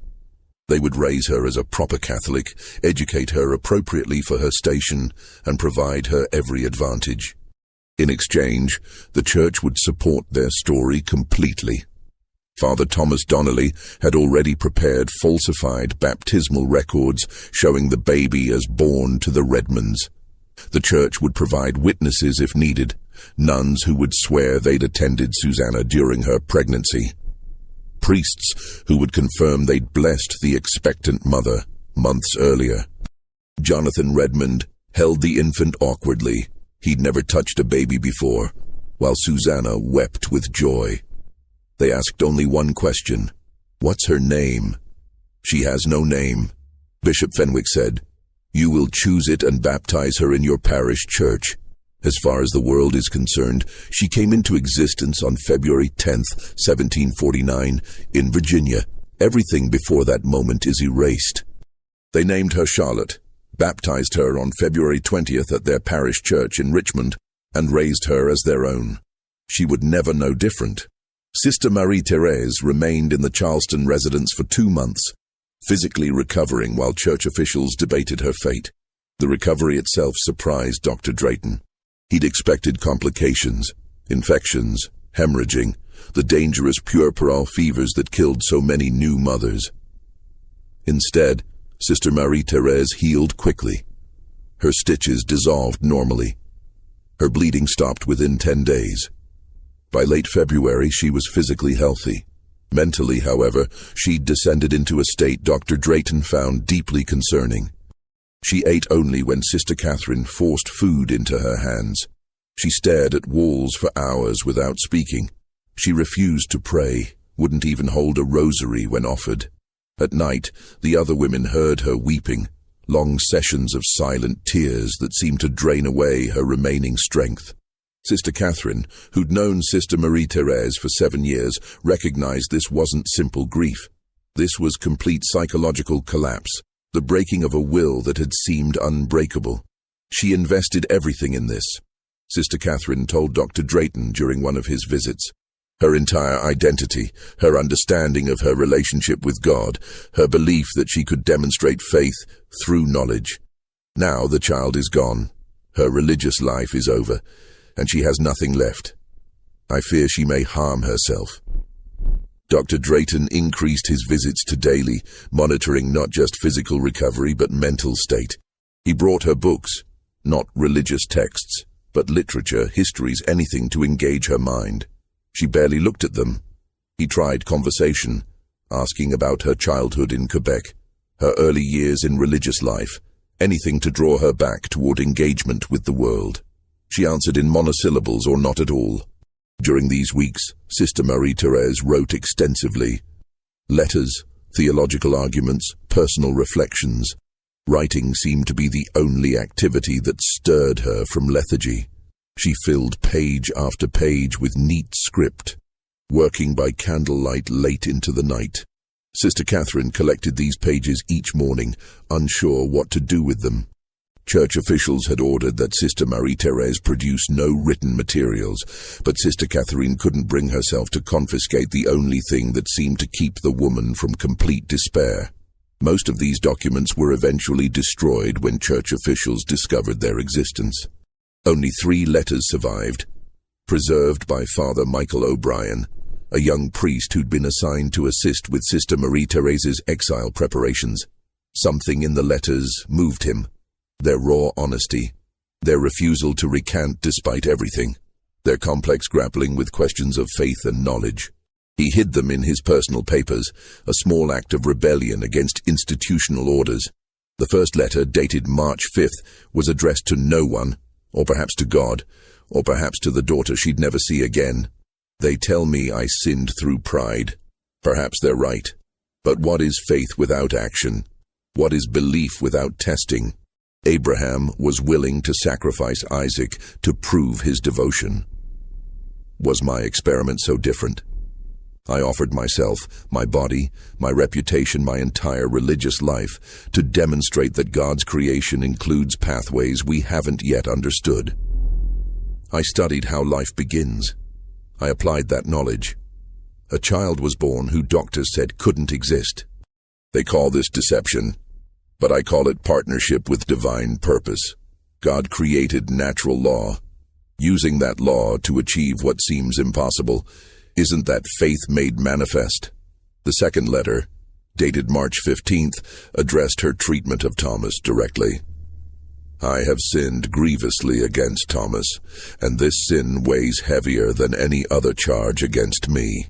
They would raise her as a proper Catholic, educate her appropriately for her station, and provide her every advantage. In exchange, the church would support their story completely. Father Thomas Donnelly had already prepared falsified baptismal records showing the baby as born to the Redmonds. The church would provide witnesses if needed, nuns who would swear they'd attended Susanna during her pregnancy, priests who would confirm they'd blessed the expectant mother months earlier. Jonathan Redmond held the infant awkwardly. He'd never touched a baby before, while Susanna wept with joy. They asked only one question: "What's her name?" "She has no name," Bishop Fenwick said. "You will choose it and baptize her in your parish church. As far as the world is concerned, she came into existence on February 10th, 1749, in Virginia. Everything before that moment is erased." They named her Charlotte, baptized her on February 20th at their parish church in Richmond, and raised her as their own. She would never know different. Sister Marie-Thérèse remained in the Charleston residence for 2 months, physically recovering while church officials debated her fate. The recovery itself surprised Dr. Drayton. He'd expected complications, infections, hemorrhaging, the dangerous puerperal fevers that killed so many new mothers. Instead, Sister Marie-Thérèse healed quickly. Her stitches dissolved normally. Her bleeding stopped within 10 days. By late February, she was physically healthy. Mentally, however, she'd descended into a state Dr. Drayton found deeply concerning. She ate only when Sister Catherine forced food into her hands. She stared at walls for hours without speaking. She refused to pray, wouldn't even hold a rosary when offered. At night, the other women heard her weeping, long sessions of silent tears that seemed to drain away her remaining strength. Sister Catherine, who'd known Sister Marie-Thérèse for 7 years, recognized this wasn't simple grief. This was complete psychological collapse, the breaking of a will that had seemed unbreakable. She invested everything in this. Sister Catherine told Dr. Drayton during one of his visits. Her entire identity, her understanding of her relationship with God, her belief that she could demonstrate faith through knowledge. Now the child is gone. Her religious life is over, and she has nothing left. I fear she may harm herself. Dr. Drayton increased his visits to daily, monitoring not just physical recovery but mental state. He brought her books, not religious texts, but literature, histories, anything to engage her mind. She barely looked at them. He tried conversation, asking about her childhood in Quebec, her early years in religious life, anything to draw her back toward engagement with the world. She answered in monosyllables or not at all. During these weeks, Sister Marie-Thérèse wrote extensively. Letters, theological arguments, personal reflections. Writing seemed to be the only activity that stirred her from lethargy. She filled page after page with neat script, working by candlelight late into the night. Sister Catherine collected these pages each morning, unsure what to do with them. Church officials had ordered that Sister Marie-Thérèse produce no written materials, but Sister Catherine couldn't bring herself to confiscate the only thing that seemed to keep the woman from complete despair. Most of these documents were eventually destroyed when church officials discovered their existence. Only 3 letters survived, preserved by Father Michael O'Brien, a young priest who'd been assigned to assist with Sister Marie-Thérèse's exile preparations. Something in the letters moved him. Their raw honesty, their refusal to recant despite everything, their complex grappling with questions of faith and knowledge. He hid them in his personal papers, a small act of rebellion against institutional orders. The first letter, dated March 5th, was addressed to no one, or perhaps to God, or perhaps to the daughter she'd never see again. They tell me I sinned through pride. Perhaps they're right. But what is faith without action? What is belief without testing? Abraham was willing to sacrifice Isaac to prove his devotion. Was my experiment so different? I offered myself, my body, my reputation, my entire religious life to demonstrate that God's creation includes pathways we haven't yet understood. I studied how life begins. I applied that knowledge. A child was born who doctors said couldn't exist. They call this deception, but I call it partnership with divine purpose. God created natural law. Using that law to achieve what seems impossible, isn't that faith made manifest? The second letter, dated March 15th, addressed her treatment of Thomas directly. I have sinned grievously against Thomas, and this sin weighs heavier than any other charge against me.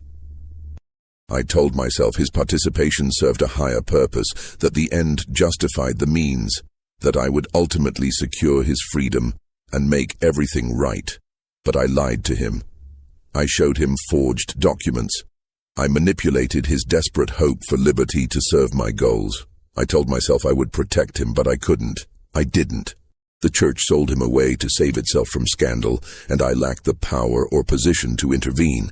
I told myself his participation served a higher purpose, that the end justified the means, that I would ultimately secure his freedom and make everything right. But I lied to him. I showed him forged documents. I manipulated his desperate hope for liberty to serve my goals. I told myself I would protect him, but I couldn't. I didn't. The church sold him away to save itself from scandal, and I lacked the power or position to intervene.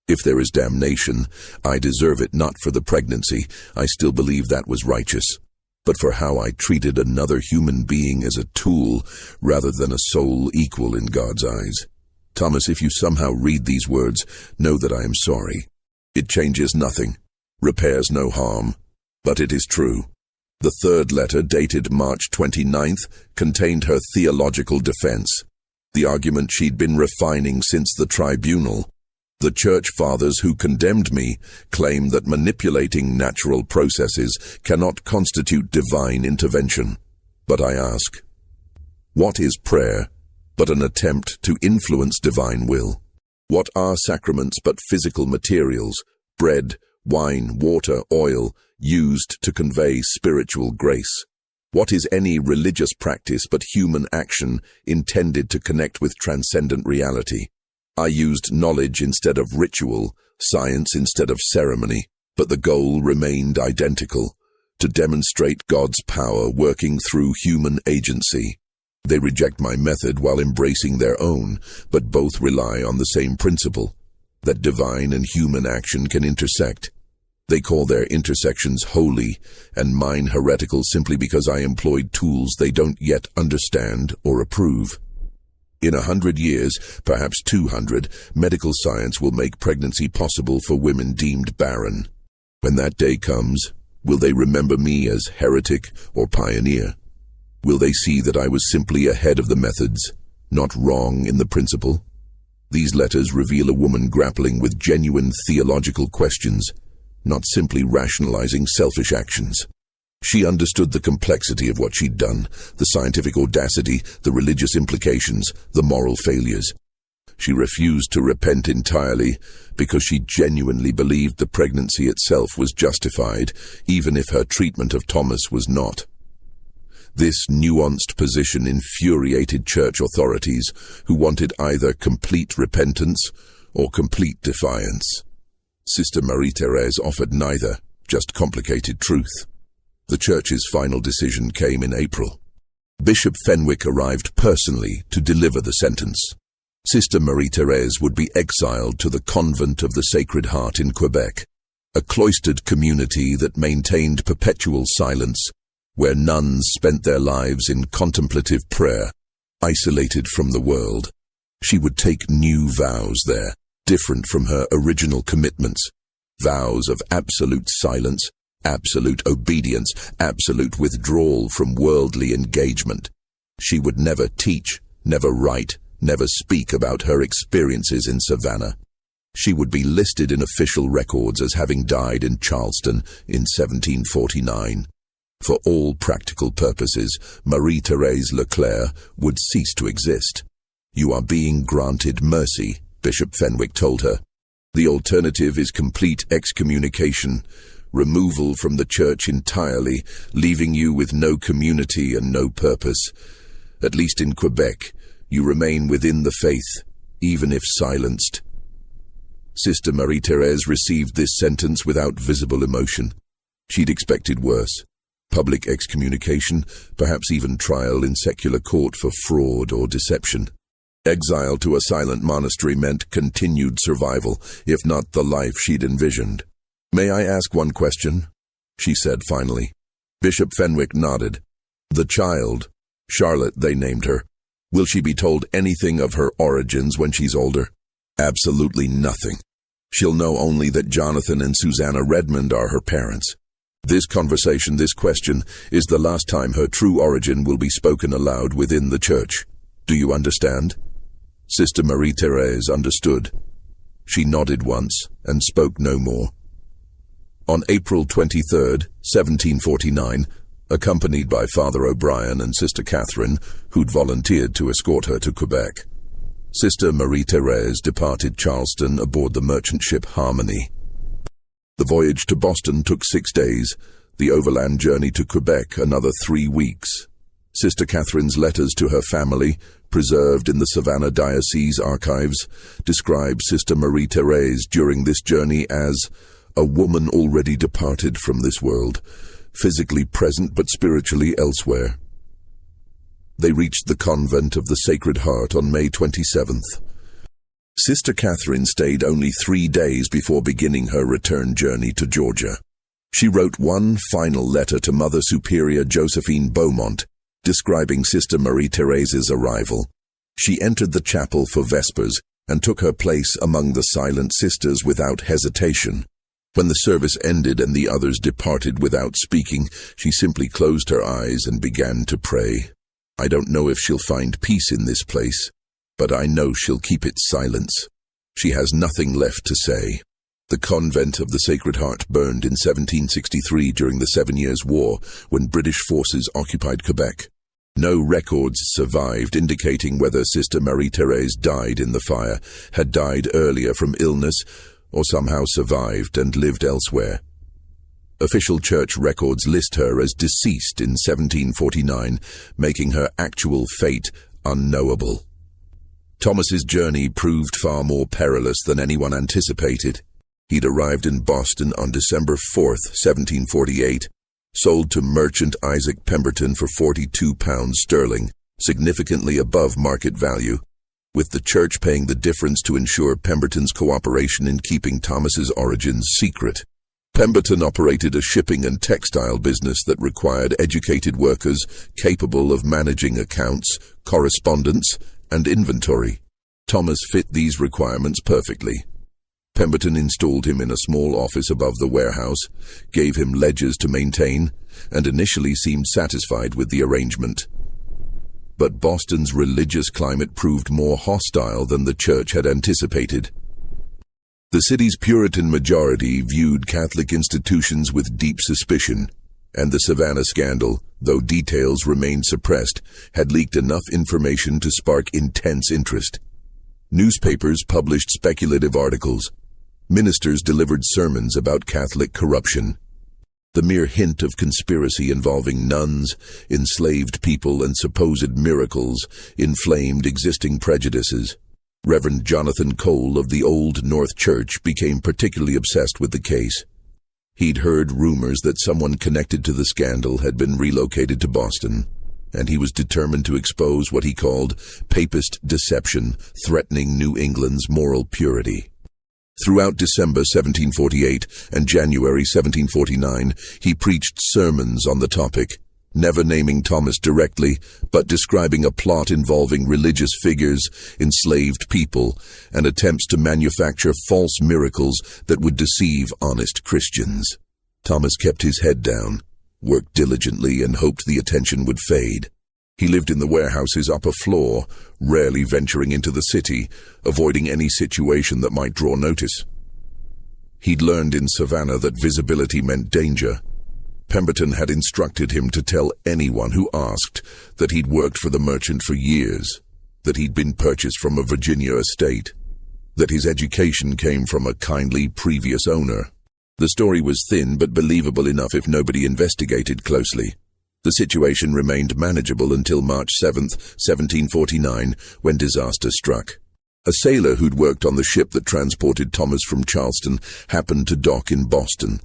If there is damnation, I deserve it not for the pregnancy. I still believe that was righteous, but for how I treated another human being as a tool rather than a soul equal in God's eyes. Thomas, if you somehow read these words, know that I am sorry. It changes nothing, repairs no harm, but it is true. The third letter, dated March 29th, contained her theological defense, the argument she'd been refining since the tribunal. The church fathers who condemned me claim that manipulating natural processes cannot constitute divine intervention. But I ask, what is prayer but an attempt to influence divine will? What are sacraments but physical materials, bread, wine, water, oil, used to convey spiritual grace? What is any religious practice but human action intended to connect with transcendent reality? I used knowledge instead of ritual, science instead of ceremony, but the goal remained identical, to demonstrate God's power working through human agency. They reject my method while embracing their own, but both rely on the same principle, that divine and human action can intersect. They call their intersections holy, and mine heretical simply because I employed tools they don't yet understand or approve. In 100 years, perhaps 200, medical science will make pregnancy possible for women deemed barren. When that day comes, will they remember me as heretic or pioneer? Will they see that I was simply ahead of the methods, not wrong in the principle? These letters reveal a woman grappling with genuine theological questions, not simply rationalizing selfish actions. She understood the complexity of what she'd done, the scientific audacity, the religious implications, the moral failures. She refused to repent entirely because she genuinely believed the pregnancy itself was justified, even if her treatment of Thomas was not. This nuanced position infuriated church authorities, who wanted either complete repentance or complete defiance. Sister Marie-Thérèse offered neither, just complicated truth. The church's final decision came in April. Bishop Fenwick arrived personally to deliver the sentence. Sister Marie-Thérèse would be exiled to the Convent of the Sacred Heart in Quebec, a cloistered community that maintained perpetual silence, where nuns spent their lives in contemplative prayer, isolated from the world. She would take new vows there, different from her original commitments, vows of absolute silence, absolute obedience, absolute withdrawal from worldly engagement. She would never teach, never write, never speak about her experiences in Savannah. She would be listed in official records as having died in Charleston in 1749. For all practical purposes, Marie-Thérèse Leclerc would cease to exist. "You are being granted mercy," Bishop Fenwick told her. "The alternative is complete excommunication, removal from the church entirely, leaving you with no community and no purpose. At least in Quebec, you remain within the faith, even if silenced." Sister Marie-Thérèse received this sentence without visible emotion. She'd expected worse. Public excommunication, perhaps even trial in secular court for fraud or deception. Exile to a silent monastery meant continued survival, if not the life she'd envisioned. "May I ask one question?" she said finally. Bishop Fenwick nodded. "The child, Charlotte they named her, will she be told anything of her origins when she's older?" "Absolutely nothing. She'll know only that Jonathan and Susanna Redmond are her parents. This conversation, this question, is the last time her true origin will be spoken aloud within the church. Do you understand?" Sister Marie-Thérèse understood. She nodded once and spoke no more. On April 23, 1749, accompanied by Father O'Brien and Sister Catherine, who'd volunteered to escort her to Quebec, Sister Marie-Thérèse departed Charleston aboard the merchant ship Harmony. The voyage to Boston took 6 days, the overland journey to Quebec another 3 weeks. Sister Catherine's letters to her family, preserved in the Savannah Diocese archives, describe Sister Marie-Thérèse during this journey as a woman already departed from this world, physically present but spiritually elsewhere. They reached the Convent of the Sacred Heart on May 27th. Sister Catherine stayed only 3 days before beginning her return journey to Georgia. She wrote one final letter to Mother Superior Josephine Beaumont, describing Sister Marie-Thérèse's arrival. She entered the chapel for Vespers and took her place among the silent sisters without hesitation. When the service ended and the others departed without speaking, she simply closed her eyes and began to pray. "I don't know if she'll find peace in this place, but I know she'll keep its silence. She has nothing left to say." The Convent of the Sacred Heart burned in 1763 during the 7 Years' War, when British forces occupied Quebec. No records survived indicating whether Sister Marie-Thérèse died in the fire, had died earlier from illness, or somehow survived and lived elsewhere. Official church records list her as deceased in 1749, making her actual fate unknowable. Thomas's journey proved far more perilous than anyone anticipated. He'd arrived in Boston on December 4th, 1748, sold to merchant Isaac Pemberton for £42, significantly above market value, with the church paying the difference to ensure Pemberton's cooperation in keeping Thomas's origins secret. Pemberton operated a shipping and textile business that required educated workers capable of managing accounts, correspondence, and inventory. Thomas fit these requirements perfectly. Pemberton installed him in a small office above the warehouse, gave him ledgers to maintain, and initially seemed satisfied with the arrangement. But Boston's religious climate proved more hostile than the church had anticipated. The city's Puritan majority viewed Catholic institutions with deep suspicion, And the Savannah scandal, though details remained suppressed, had leaked enough information to spark intense interest. Newspapers published speculative articles. Ministers delivered sermons about Catholic corruption. The mere hint of conspiracy involving nuns, enslaved people, and supposed miracles inflamed existing prejudices. Reverend Jonathan Cole of the Old North Church became particularly obsessed with the case. He'd heard rumors that someone connected to the scandal had been relocated to Boston, and he was determined to expose what he called papist deception, threatening New England's moral purity. Throughout December 1748 and January 1749, he preached sermons on the topic, never naming Thomas directly, but describing a plot involving religious figures, enslaved people, and attempts to manufacture false miracles that would deceive honest Christians. Thomas kept his head down, worked diligently, and hoped the attention would fade. He lived in the warehouse's upper floor, rarely venturing into the city, avoiding any situation that might draw notice. He'd learned in Savannah that visibility meant danger. Pemberton had instructed him to tell anyone who asked that he'd worked for the merchant for years, that he'd been purchased from a Virginia estate, that his education came from a kindly previous owner. The story was thin but believable enough if nobody investigated closely. The situation remained manageable until March 7, 1749, when disaster struck. A sailor who'd worked on the ship that transported Thomas from Charleston happened to dock in Boston,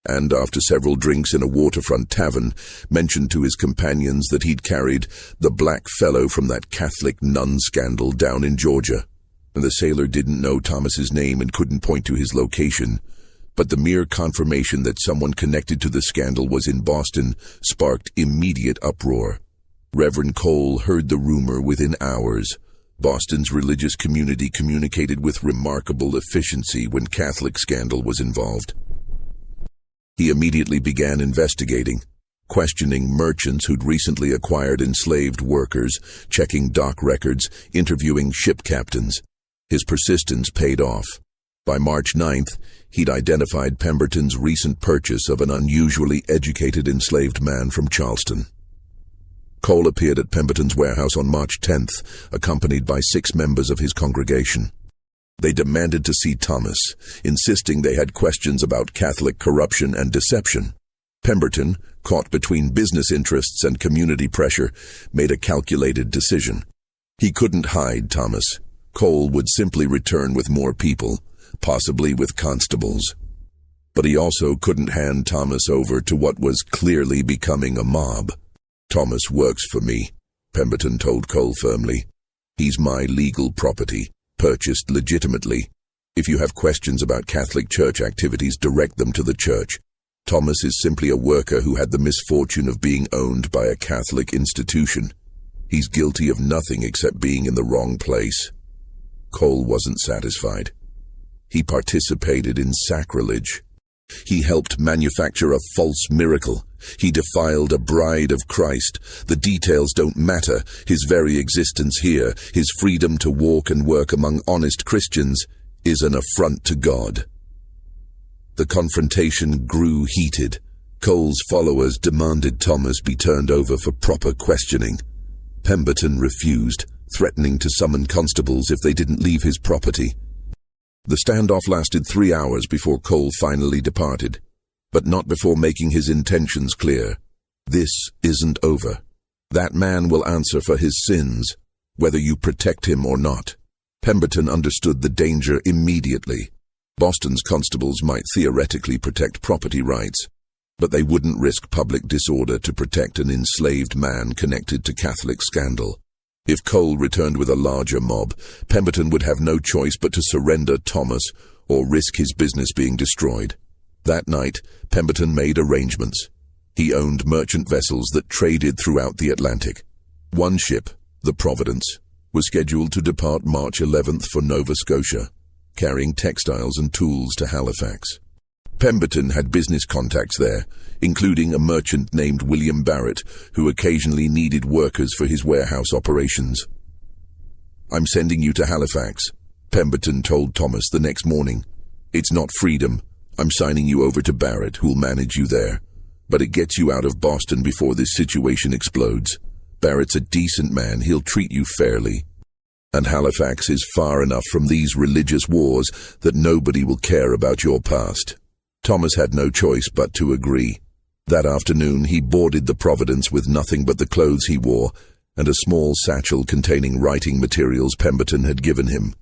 and after several drinks in a waterfront tavern, mentioned to his companions that he'd carried the black fellow from that Catholic nun scandal down in Georgia. And the sailor didn't know Thomas's name and couldn't point to his location. But the mere confirmation that someone connected to the scandal was in Boston sparked immediate uproar. Reverend Cole heard the rumor within hours. Boston's religious community communicated with remarkable efficiency when Catholic scandal was involved. He immediately began investigating, questioning merchants who'd recently acquired enslaved workers, checking dock records, interviewing ship captains. His persistence paid off. By March 9th, he'd identified Pemberton's recent purchase of an unusually educated enslaved man from Charleston. Cole appeared at Pemberton's warehouse on March 10th, accompanied by 6 members of his congregation. They demanded to see Thomas, insisting they had questions about Catholic corruption and deception. Pemberton, caught between business interests and community pressure, made a calculated decision. He couldn't hide Thomas. Cole would simply return with more people, possibly with constables. But he also couldn't hand Thomas over to what was clearly becoming a mob. "Thomas works for me," Pemberton told Cole firmly. "He's my legal property, purchased legitimately. If you have questions about Catholic Church activities, direct them to the church. Thomas is simply a worker who had the misfortune of being owned by a Catholic institution. He's guilty of nothing except being in the wrong place." Cole wasn't satisfied. He participated in sacrilege. He helped manufacture a false miracle. He defiled a bride of Christ. The details don't matter. His very existence here, his freedom to walk and work among honest Christians, is an affront to God. The confrontation grew heated. Cole's followers demanded Thomas be turned over for proper questioning. Pemberton refused, threatening to summon constables if they didn't leave his property. The standoff lasted 3 hours before Cole finally departed, but not before making his intentions clear. This isn't over. That man will answer for his sins, whether you protect him or not. Pemberton understood the danger immediately. Boston's constables might theoretically protect property rights, but they wouldn't risk public disorder to protect an enslaved man connected to Catholic scandal. If Cole returned with a larger mob, Pemberton would have no choice but to surrender Thomas or risk his business being destroyed. That night, Pemberton made arrangements. He owned merchant vessels that traded throughout the Atlantic. One ship, the Providence, was scheduled to depart March 11th for Nova Scotia, carrying textiles and tools to Halifax. Pemberton had business contacts there, including a merchant named William Barrett, who occasionally needed workers for his warehouse operations. "I'm sending you to Halifax," Pemberton told Thomas the next morning. "It's not freedom. I'm signing you over to Barrett, who'll manage you there. but it gets you out of Boston before this situation explodes. Barrett's a decent man, he'll treat you fairly. And Halifax is far enough from these religious wars that nobody will care about your past. Thomas had no choice but to agree. That afternoon he boarded the Providence with nothing but the clothes he wore and a small satchel containing writing materials Pemberton had given him.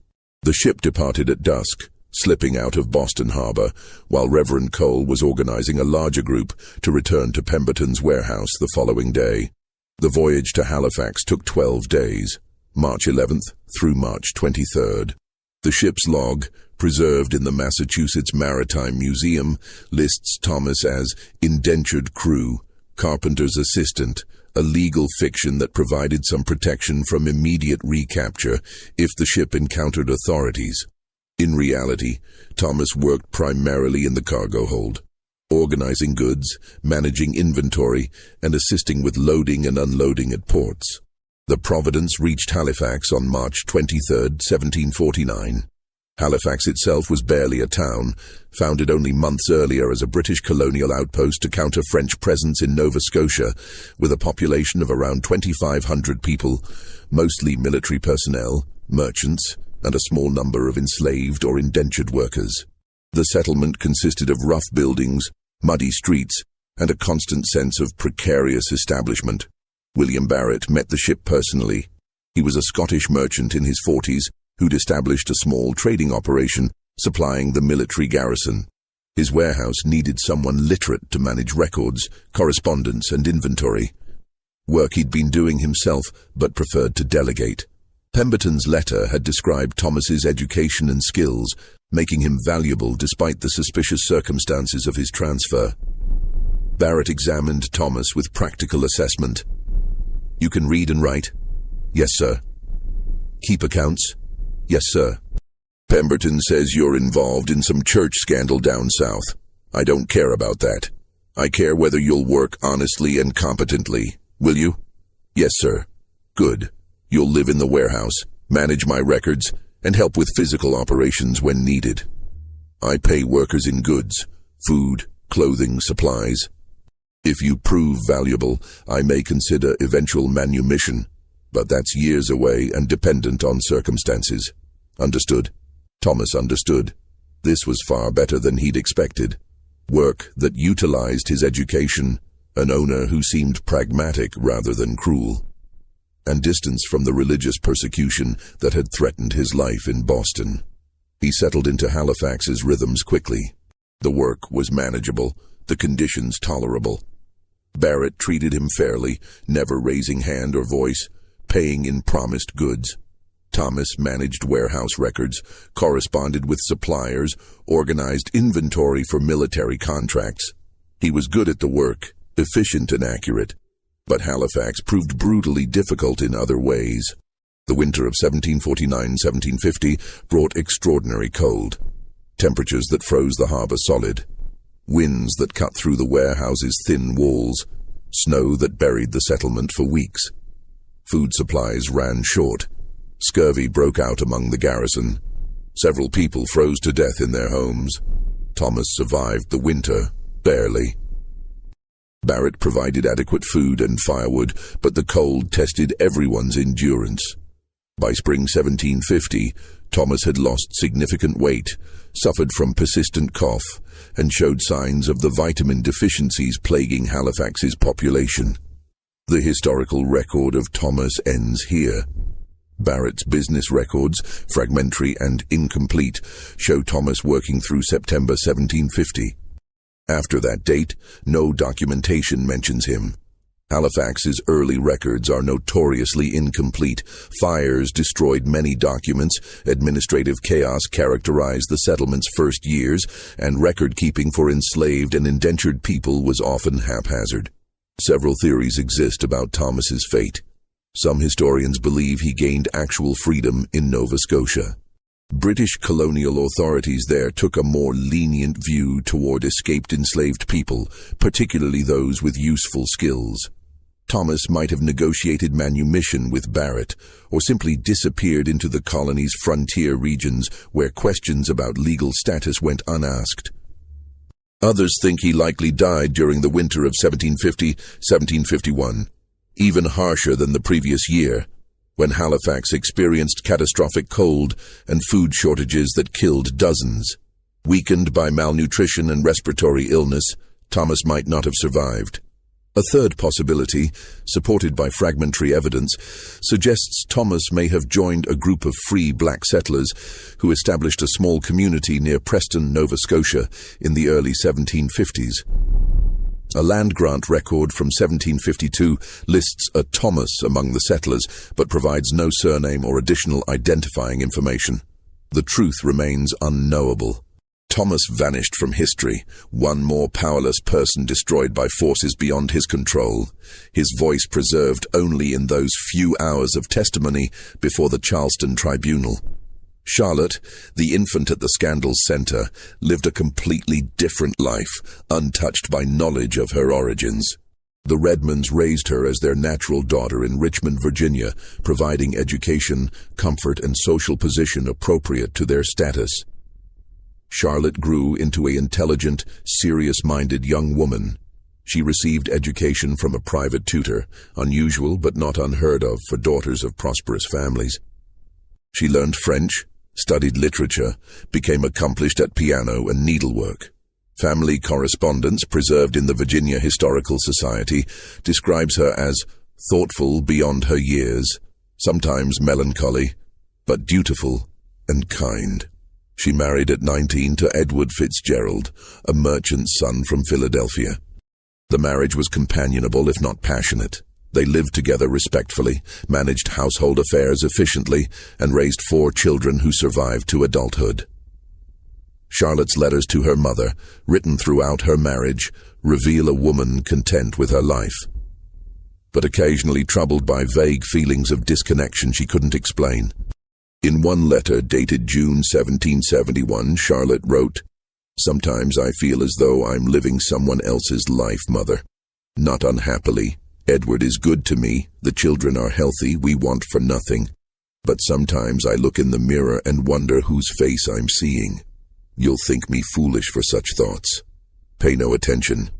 The ship departed at dusk, slipping out of Boston Harbor, while Reverend Cole was organizing a larger group to return to Pemberton's warehouse the following day. The voyage to Halifax took 12 days, March 11th through March 23rd. The ship's log, preserved in the Massachusetts Maritime Museum, lists Thomas as indentured crew, carpenter's assistant, a legal fiction that provided some protection from immediate recapture if the ship encountered authorities. In reality, Thomas worked primarily in the cargo hold, organizing goods, managing inventory, and assisting with loading and unloading at ports. The Providence reached Halifax on March 23, 1749. Halifax itself was barely a town, founded only months earlier as a British colonial outpost to counter French presence in Nova Scotia, with a population of around 2,500 people, mostly military personnel, merchants, and a small number of enslaved or indentured workers. The settlement consisted of rough buildings, muddy streets, and a constant sense of precarious establishment. William Barrett met the ship personally. He was a Scottish merchant in his 40s who'd established a small trading operation supplying the military garrison. His warehouse needed someone literate to manage records, correspondence, and inventory. Work he'd been doing himself but preferred to delegate. Pemberton's letter had described Thomas's education and skills, making him valuable despite the suspicious circumstances of his transfer. Barrett examined Thomas with practical assessment. "You can read and write?" "Yes, sir." "Keep accounts?" "Yes, sir." "Pemberton says you're involved in some church scandal down south. I don't care about that. I care whether you'll work honestly and competently. Will you?" "Yes, sir." "Good. You'll live in the warehouse, manage my records, and help with physical operations when needed. I pay workers in goods, food, clothing, supplies. If you prove valuable, I may consider eventual manumission, but that's years away and dependent on circumstances. Understood?" Thomas understood. This was far better than he'd expected. Work that utilized his education, an owner who seemed pragmatic rather than cruel, and distance from the religious persecution that had threatened his life in Boston. He settled into Halifax's rhythms quickly. The work was manageable, the conditions tolerable. Barrett treated him fairly, never raising hand or voice, paying in promised goods. Thomas managed warehouse records, corresponded with suppliers, organized inventory for military contracts. He was good at the work, efficient and accurate. But Halifax proved brutally difficult in other ways. The winter of 1749-1750 brought extraordinary cold, temperatures that froze the harbor solid, winds that cut through the warehouse's thin walls, snow that buried the settlement for weeks. Food supplies ran short. Scurvy broke out among the garrison. Several people froze to death in their homes. Thomas survived the winter, barely. Barrett provided adequate food and firewood, but the cold tested everyone's endurance. By spring 1750, Thomas had lost significant weight, suffered from persistent cough, and showed signs of the vitamin deficiencies plaguing Halifax's population. The historical record of Thomas ends here. Barrett's business records, fragmentary and incomplete, show Thomas working through September 1750. After that date, no documentation mentions him. Halifax's early records are notoriously incomplete. Fires destroyed many documents, administrative chaos characterized the settlement's first years, and record-keeping for enslaved and indentured people was often haphazard. Several theories exist about Thomas's fate. Some historians believe he gained actual freedom in Nova Scotia. British colonial authorities there took a more lenient view toward escaped enslaved people, particularly those with useful skills. Thomas might have negotiated manumission with Barrett, or simply disappeared into the colony's frontier regions where questions about legal status went unasked. Others think he likely died during the winter of 1750-1751, even harsher than the previous year, when Halifax experienced catastrophic cold and food shortages that killed dozens. Weakened by malnutrition and respiratory illness, Thomas might not have survived. A third possibility, supported by fragmentary evidence, suggests Thomas may have joined a group of free black settlers who established a small community near Preston, Nova Scotia, in the early 1750s. A land grant record from 1752 lists a Thomas among the settlers, but provides no surname or additional identifying information. The truth remains unknowable. Thomas vanished from history, one more powerless person destroyed by forces beyond his control, his voice preserved only in those few hours of testimony before the Charleston Tribunal. Charlotte, the infant at the scandal's center, lived a completely different life, untouched by knowledge of her origins. The Redmonds raised her as their natural daughter in Richmond, Virginia, providing education, comfort, and social position appropriate to their status. Charlotte grew into an intelligent, serious-minded young woman. She received education from a private tutor, unusual but not unheard of for daughters of prosperous families. She learned French, studied literature, became accomplished at piano and needlework. Family correspondence preserved in the Virginia Historical Society describes her as thoughtful beyond her years, sometimes melancholy, but dutiful and kind. She married at 19 to Edward Fitzgerald, a merchant's son from Philadelphia. The marriage was companionable if not passionate. They lived together respectfully, managed household affairs efficiently, and raised 4 children who survived to adulthood. Charlotte's letters to her mother, written throughout her marriage, reveal a woman content with her life, but occasionally troubled by vague feelings of disconnection she couldn't explain. In one letter dated June 1771, Charlotte wrote, "Sometimes I feel as though I'm living someone else's life, Mother. Not unhappily. Edward is good to me, the children are healthy, we want for nothing. But sometimes I look in the mirror and wonder whose face I'm seeing. You'll think me foolish for such thoughts. Pay no attention."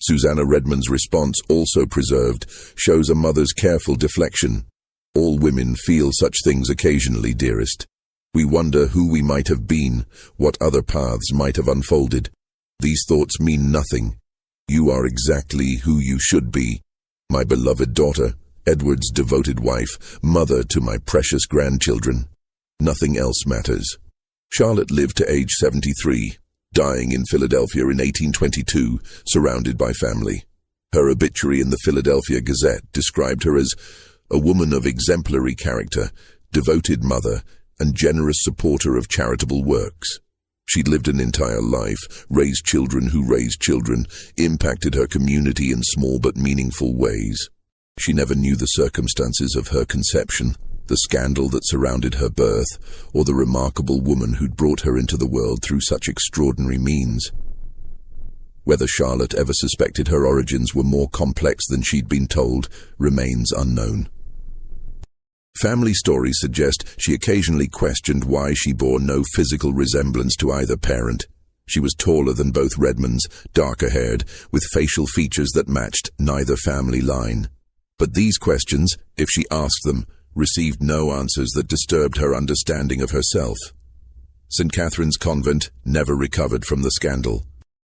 Susanna Redmond's response, also preserved, shows a mother's careful deflection. "All women feel such things occasionally, dearest. We wonder who we might have been, what other paths might have unfolded. These thoughts mean nothing. You are exactly who you should be. My beloved daughter, Edward's devoted wife, mother to my precious grandchildren. Nothing else matters." Charlotte lived to age 73, dying in Philadelphia in 1822, surrounded by family. Her obituary in the Philadelphia Gazette described her as a woman of exemplary character, devoted mother, and generous supporter of charitable works. She'd lived an entire life, raised children who raised children, impacted her community in small but meaningful ways. She never knew the circumstances of her conception, the scandal that surrounded her birth, or the remarkable woman who'd brought her into the world through such extraordinary means. Whether Charlotte ever suspected her origins were more complex than she'd been told remains unknown. Family stories suggest she occasionally questioned why she bore no physical resemblance to either parent. She was taller than both Redmonds, darker-haired, with facial features that matched neither family line. But these questions, if she asked them, received no answers that disturbed her understanding of herself. St. Catherine's Convent never recovered from the scandal.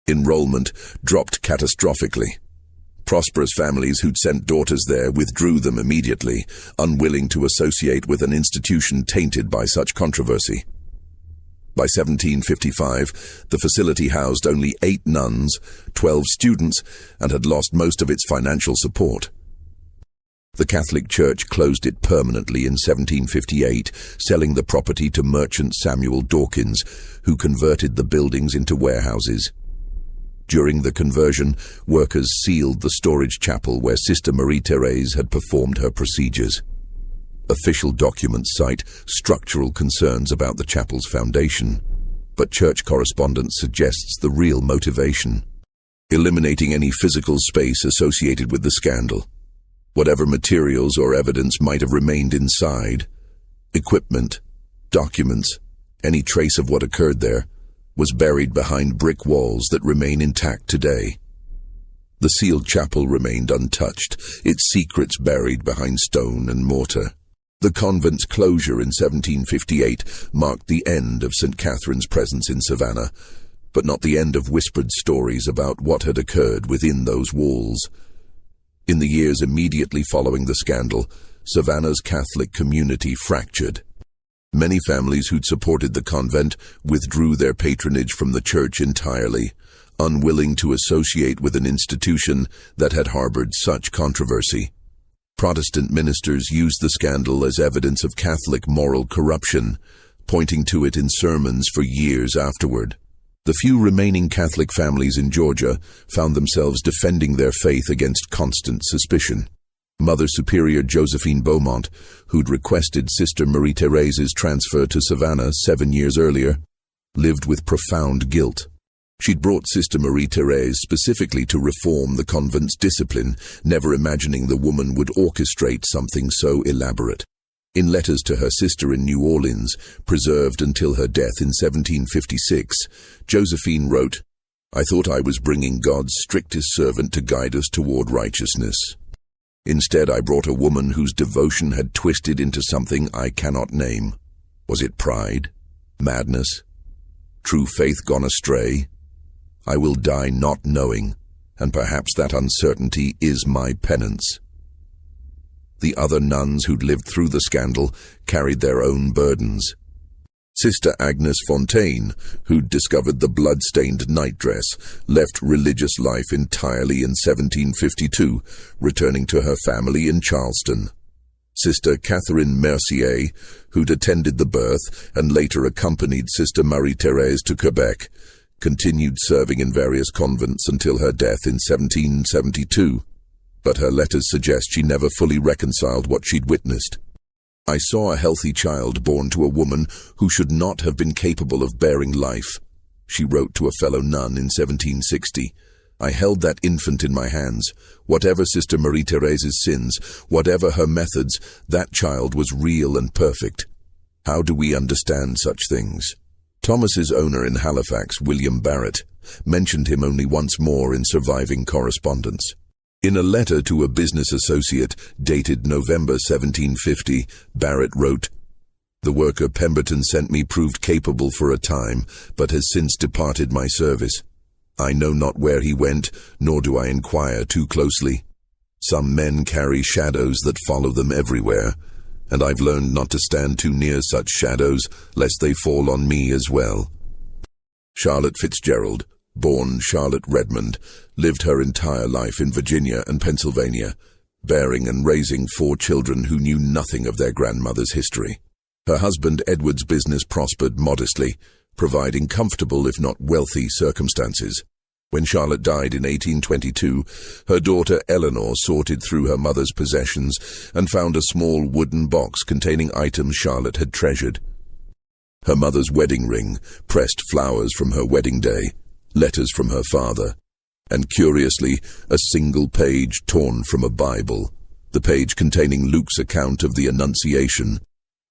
Enrollment dropped catastrophically. Prosperous families who'd sent daughters there withdrew them immediately, unwilling to associate with an institution tainted by such controversy. By 1755, the facility housed only 8 nuns, 12 students, and had lost most of its financial support. The Catholic Church closed it permanently in 1758, selling the property to merchant Samuel Dawkins, who converted the buildings into warehouses. During the conversion, workers sealed the storage chapel where Sister Marie-Thérèse had performed her procedures. Official documents cite structural concerns about the chapel's foundation, but church correspondence suggests the real motivation: eliminating any physical space associated with the scandal. Whatever materials or evidence might have remained inside, equipment, documents, any trace of what occurred there, was buried behind brick walls that remain intact today. The sealed chapel remained untouched, its secrets buried behind stone and mortar. The convent's closure in 1758 marked the end of St. Catherine's presence in Savannah, but not the end of whispered stories about what had occurred within those walls. In the years immediately following the scandal, Savannah's Catholic community fractured. Many families who'd supported the convent withdrew their patronage from the church entirely, unwilling to associate with an institution that had harbored such controversy. Protestant ministers used the scandal as evidence of Catholic moral corruption, pointing to it in sermons for years afterward. The few remaining Catholic families in Georgia found themselves defending their faith against constant suspicion. Mother Superior Josephine Beaumont, who'd requested Sister Marie-Thérèse's transfer to Savannah 7 years earlier, lived with profound guilt. She'd brought Sister Marie-Thérèse specifically to reform the convent's discipline, never imagining the woman would orchestrate something so elaborate. In letters to her sister in New Orleans, preserved until her death in 1756, Josephine wrote, "I thought I was bringing God's strictest servant to guide us toward righteousness. Instead, I brought a woman whose devotion had twisted into something I cannot name. Was it pride? Madness? True faith gone astray? I will die not knowing, and perhaps that uncertainty is my penance." The other nuns who'd lived through the scandal carried their own burdens. Sister Agnes Fontaine, who'd discovered the blood-stained nightdress, left religious life entirely in 1752, returning to her family in Charleston. Sister Catherine Mercier, who'd attended the birth and later accompanied Sister Marie-Thérèse to Quebec, continued serving in various convents until her death in 1772, but her letters suggest she never fully reconciled what she'd witnessed. "I saw a healthy child born to a woman who should not have been capable of bearing life," she wrote to a fellow nun in 1760. "I held that infant in my hands. Whatever Sister Marie-Thérèse's sins, whatever her methods, that child was real and perfect. How do we understand such things?" Thomas's owner in Halifax, William Barrett, mentioned him only once more in surviving correspondence. In a letter to a business associate dated November 1750, Barrett wrote, "The worker Pemberton sent me proved capable for a time, but has since departed my service. I know not where he went, nor do I inquire too closely. Some men carry shadows that follow them everywhere, and I've learned not to stand too near such shadows, lest they fall on me as well." Charlotte Fitzgerald, born Charlotte Redmond, lived her entire life in Virginia and Pennsylvania, bearing and raising 4 children who knew nothing of their grandmother's history. Her husband Edward's business prospered modestly, providing comfortable if not wealthy circumstances. When Charlotte died in 1822, her daughter Eleanor sorted through her mother's possessions and found a small wooden box containing items Charlotte had treasured. Her mother's wedding ring, pressed flowers from her wedding day, letters from her father, and curiously, a single page torn from a Bible, the page containing Luke's account of the Annunciation,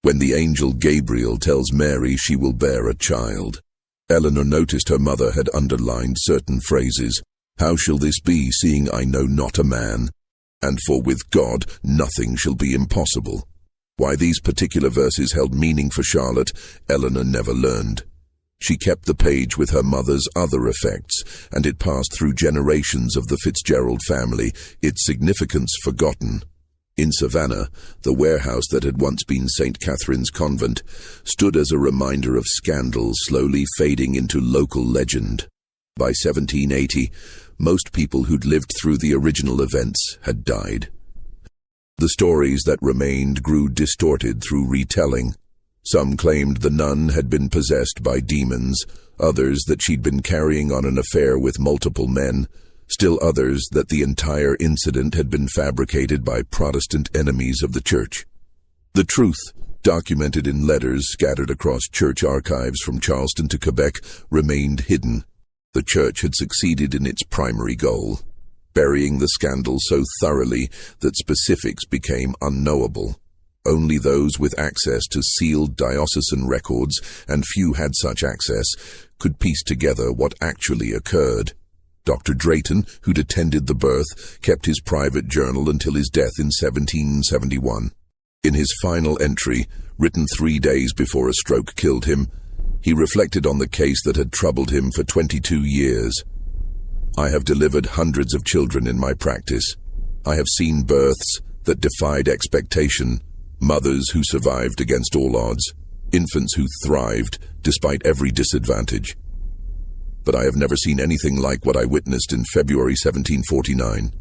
when the angel Gabriel tells Mary she will bear a child. Eleanor noticed her mother had underlined certain phrases. "How shall this be, seeing I know not a man? And for with God nothing shall be impossible." Why these particular verses held meaning for Charlotte, Eleanor never learned. She kept the page with her mother's other effects, and it passed through generations of the Fitzgerald family, its significance forgotten. In Savannah, the warehouse that had once been St. Catherine's Convent stood as a reminder of scandals slowly fading into local legend. By 1780, most people who'd lived through the original events had died. The stories that remained grew distorted through retelling. Some claimed the nun had been possessed by demons, others that she'd been carrying on an affair with multiple men, still others that the entire incident had been fabricated by Protestant enemies of the church. The truth, documented in letters scattered across church archives from Charleston to Quebec, remained hidden. The church had succeeded in its primary goal, burying the scandal so thoroughly that specifics became unknowable. Only those with access to sealed diocesan records, and few had such access, could piece together what actually occurred. Dr. Drayton, who'd attended the birth, kept his private journal until his death in 1771. In his final entry, written 3 days before a stroke killed him, he reflected on the case that had troubled him for 22 years. "I have delivered hundreds of children in my practice. I have seen births that defied expectation, mothers who survived against all odds, infants who thrived despite every disadvantage. But I have never seen anything like what I witnessed in February 1749.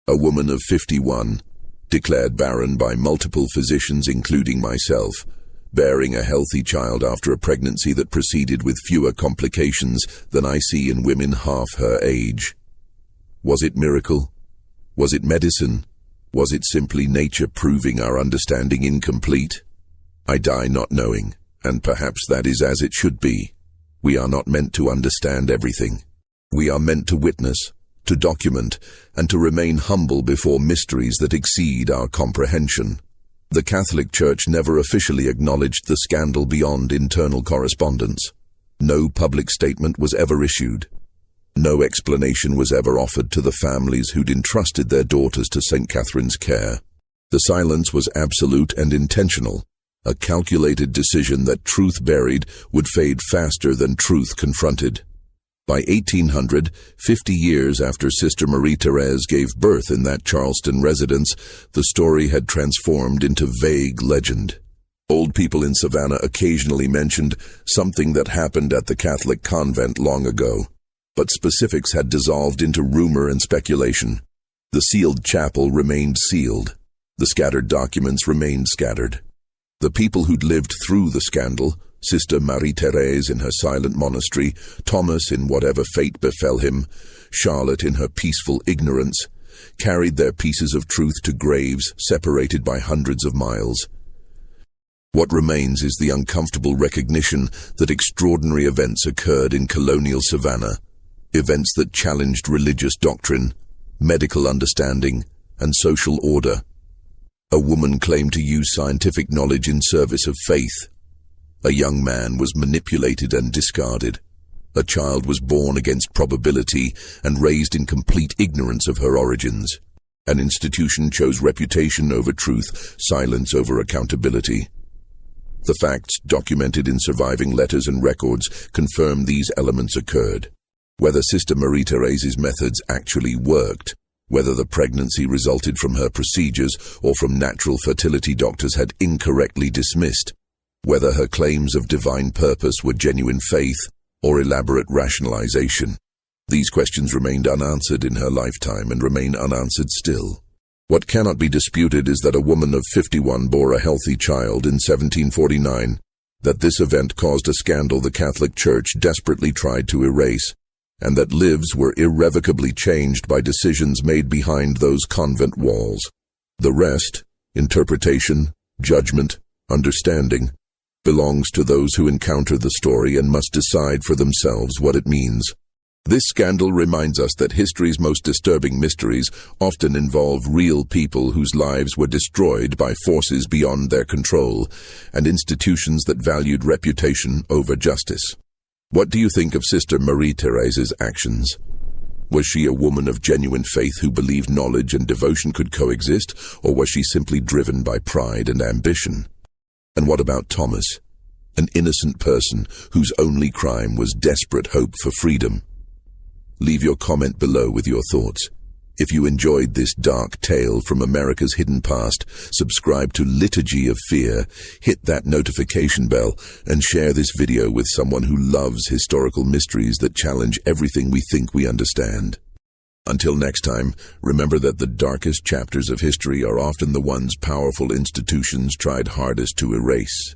A woman of 51, declared barren by multiple physicians including myself, bearing a healthy child after a pregnancy that proceeded with fewer complications than I see in women half her age. Was it miracle? Was it medicine? Was it simply nature proving our understanding incomplete? I die not knowing, and perhaps that is as it should be. We are not meant to understand everything. We are meant to witness, to document, and to remain humble before mysteries that exceed our comprehension. The Catholic Church never officially acknowledged the scandal beyond internal correspondence. No public statement was ever issued. No explanation was ever offered to the families who'd entrusted their daughters to St. Catherine's care. The silence was absolute and intentional, a calculated decision that truth buried would fade faster than truth confronted. By 1800, 50 years after Sister Marie-Thérèse gave birth in that Charleston residence, the story had transformed into vague legend. Old people in Savannah occasionally mentioned something that happened at the Catholic convent long ago, but specifics had dissolved into rumor and speculation. The sealed chapel remained sealed. The scattered documents remained scattered. The people who'd lived through the scandal, Sister Marie-Thérèse in her silent monastery, Thomas in whatever fate befell him, Charlotte in her peaceful ignorance, carried their pieces of truth to graves separated by hundreds of miles. What remains is the uncomfortable recognition that extraordinary events occurred in colonial Savannah, events that challenged religious doctrine, medical understanding, and social order. A woman claimed to use scientific knowledge in service of faith. A young man was manipulated and discarded. A child was born against probability and raised in complete ignorance of her origins. An institution chose reputation over truth, silence over accountability. The facts documented in surviving letters and records confirm these elements occurred. Whether Sister Marie-Thérèse's methods actually worked, whether the pregnancy resulted from her procedures or from natural fertility doctors had incorrectly dismissed, whether her claims of divine purpose were genuine faith or elaborate rationalization. These questions remained unanswered in her lifetime and remain unanswered still. What cannot be disputed is that a woman of 51 bore a healthy child in 1749, that this event caused a scandal the Catholic Church desperately tried to erase, and that lives were irrevocably changed by decisions made behind those convent walls. The rest, interpretation, judgment, understanding, belongs to those who encounter the story and must decide for themselves what it means. This scandal reminds us that history's most disturbing mysteries often involve real people whose lives were destroyed by forces beyond their control, and institutions that valued reputation over justice. What do you think of Sister Marie-Thérèse's actions? Was she a woman of genuine faith who believed knowledge and devotion could coexist, or was she simply driven by pride and ambition? And what about Thomas, an innocent person whose only crime was desperate hope for freedom? Leave your comment below with your thoughts. If you enjoyed this dark tale from America's hidden past, subscribe to Liturgy of Fear, hit that notification bell, and share this video with someone who loves historical mysteries that challenge everything we think we understand. Until next time, remember that the darkest chapters of history are often the ones powerful institutions tried hardest to erase.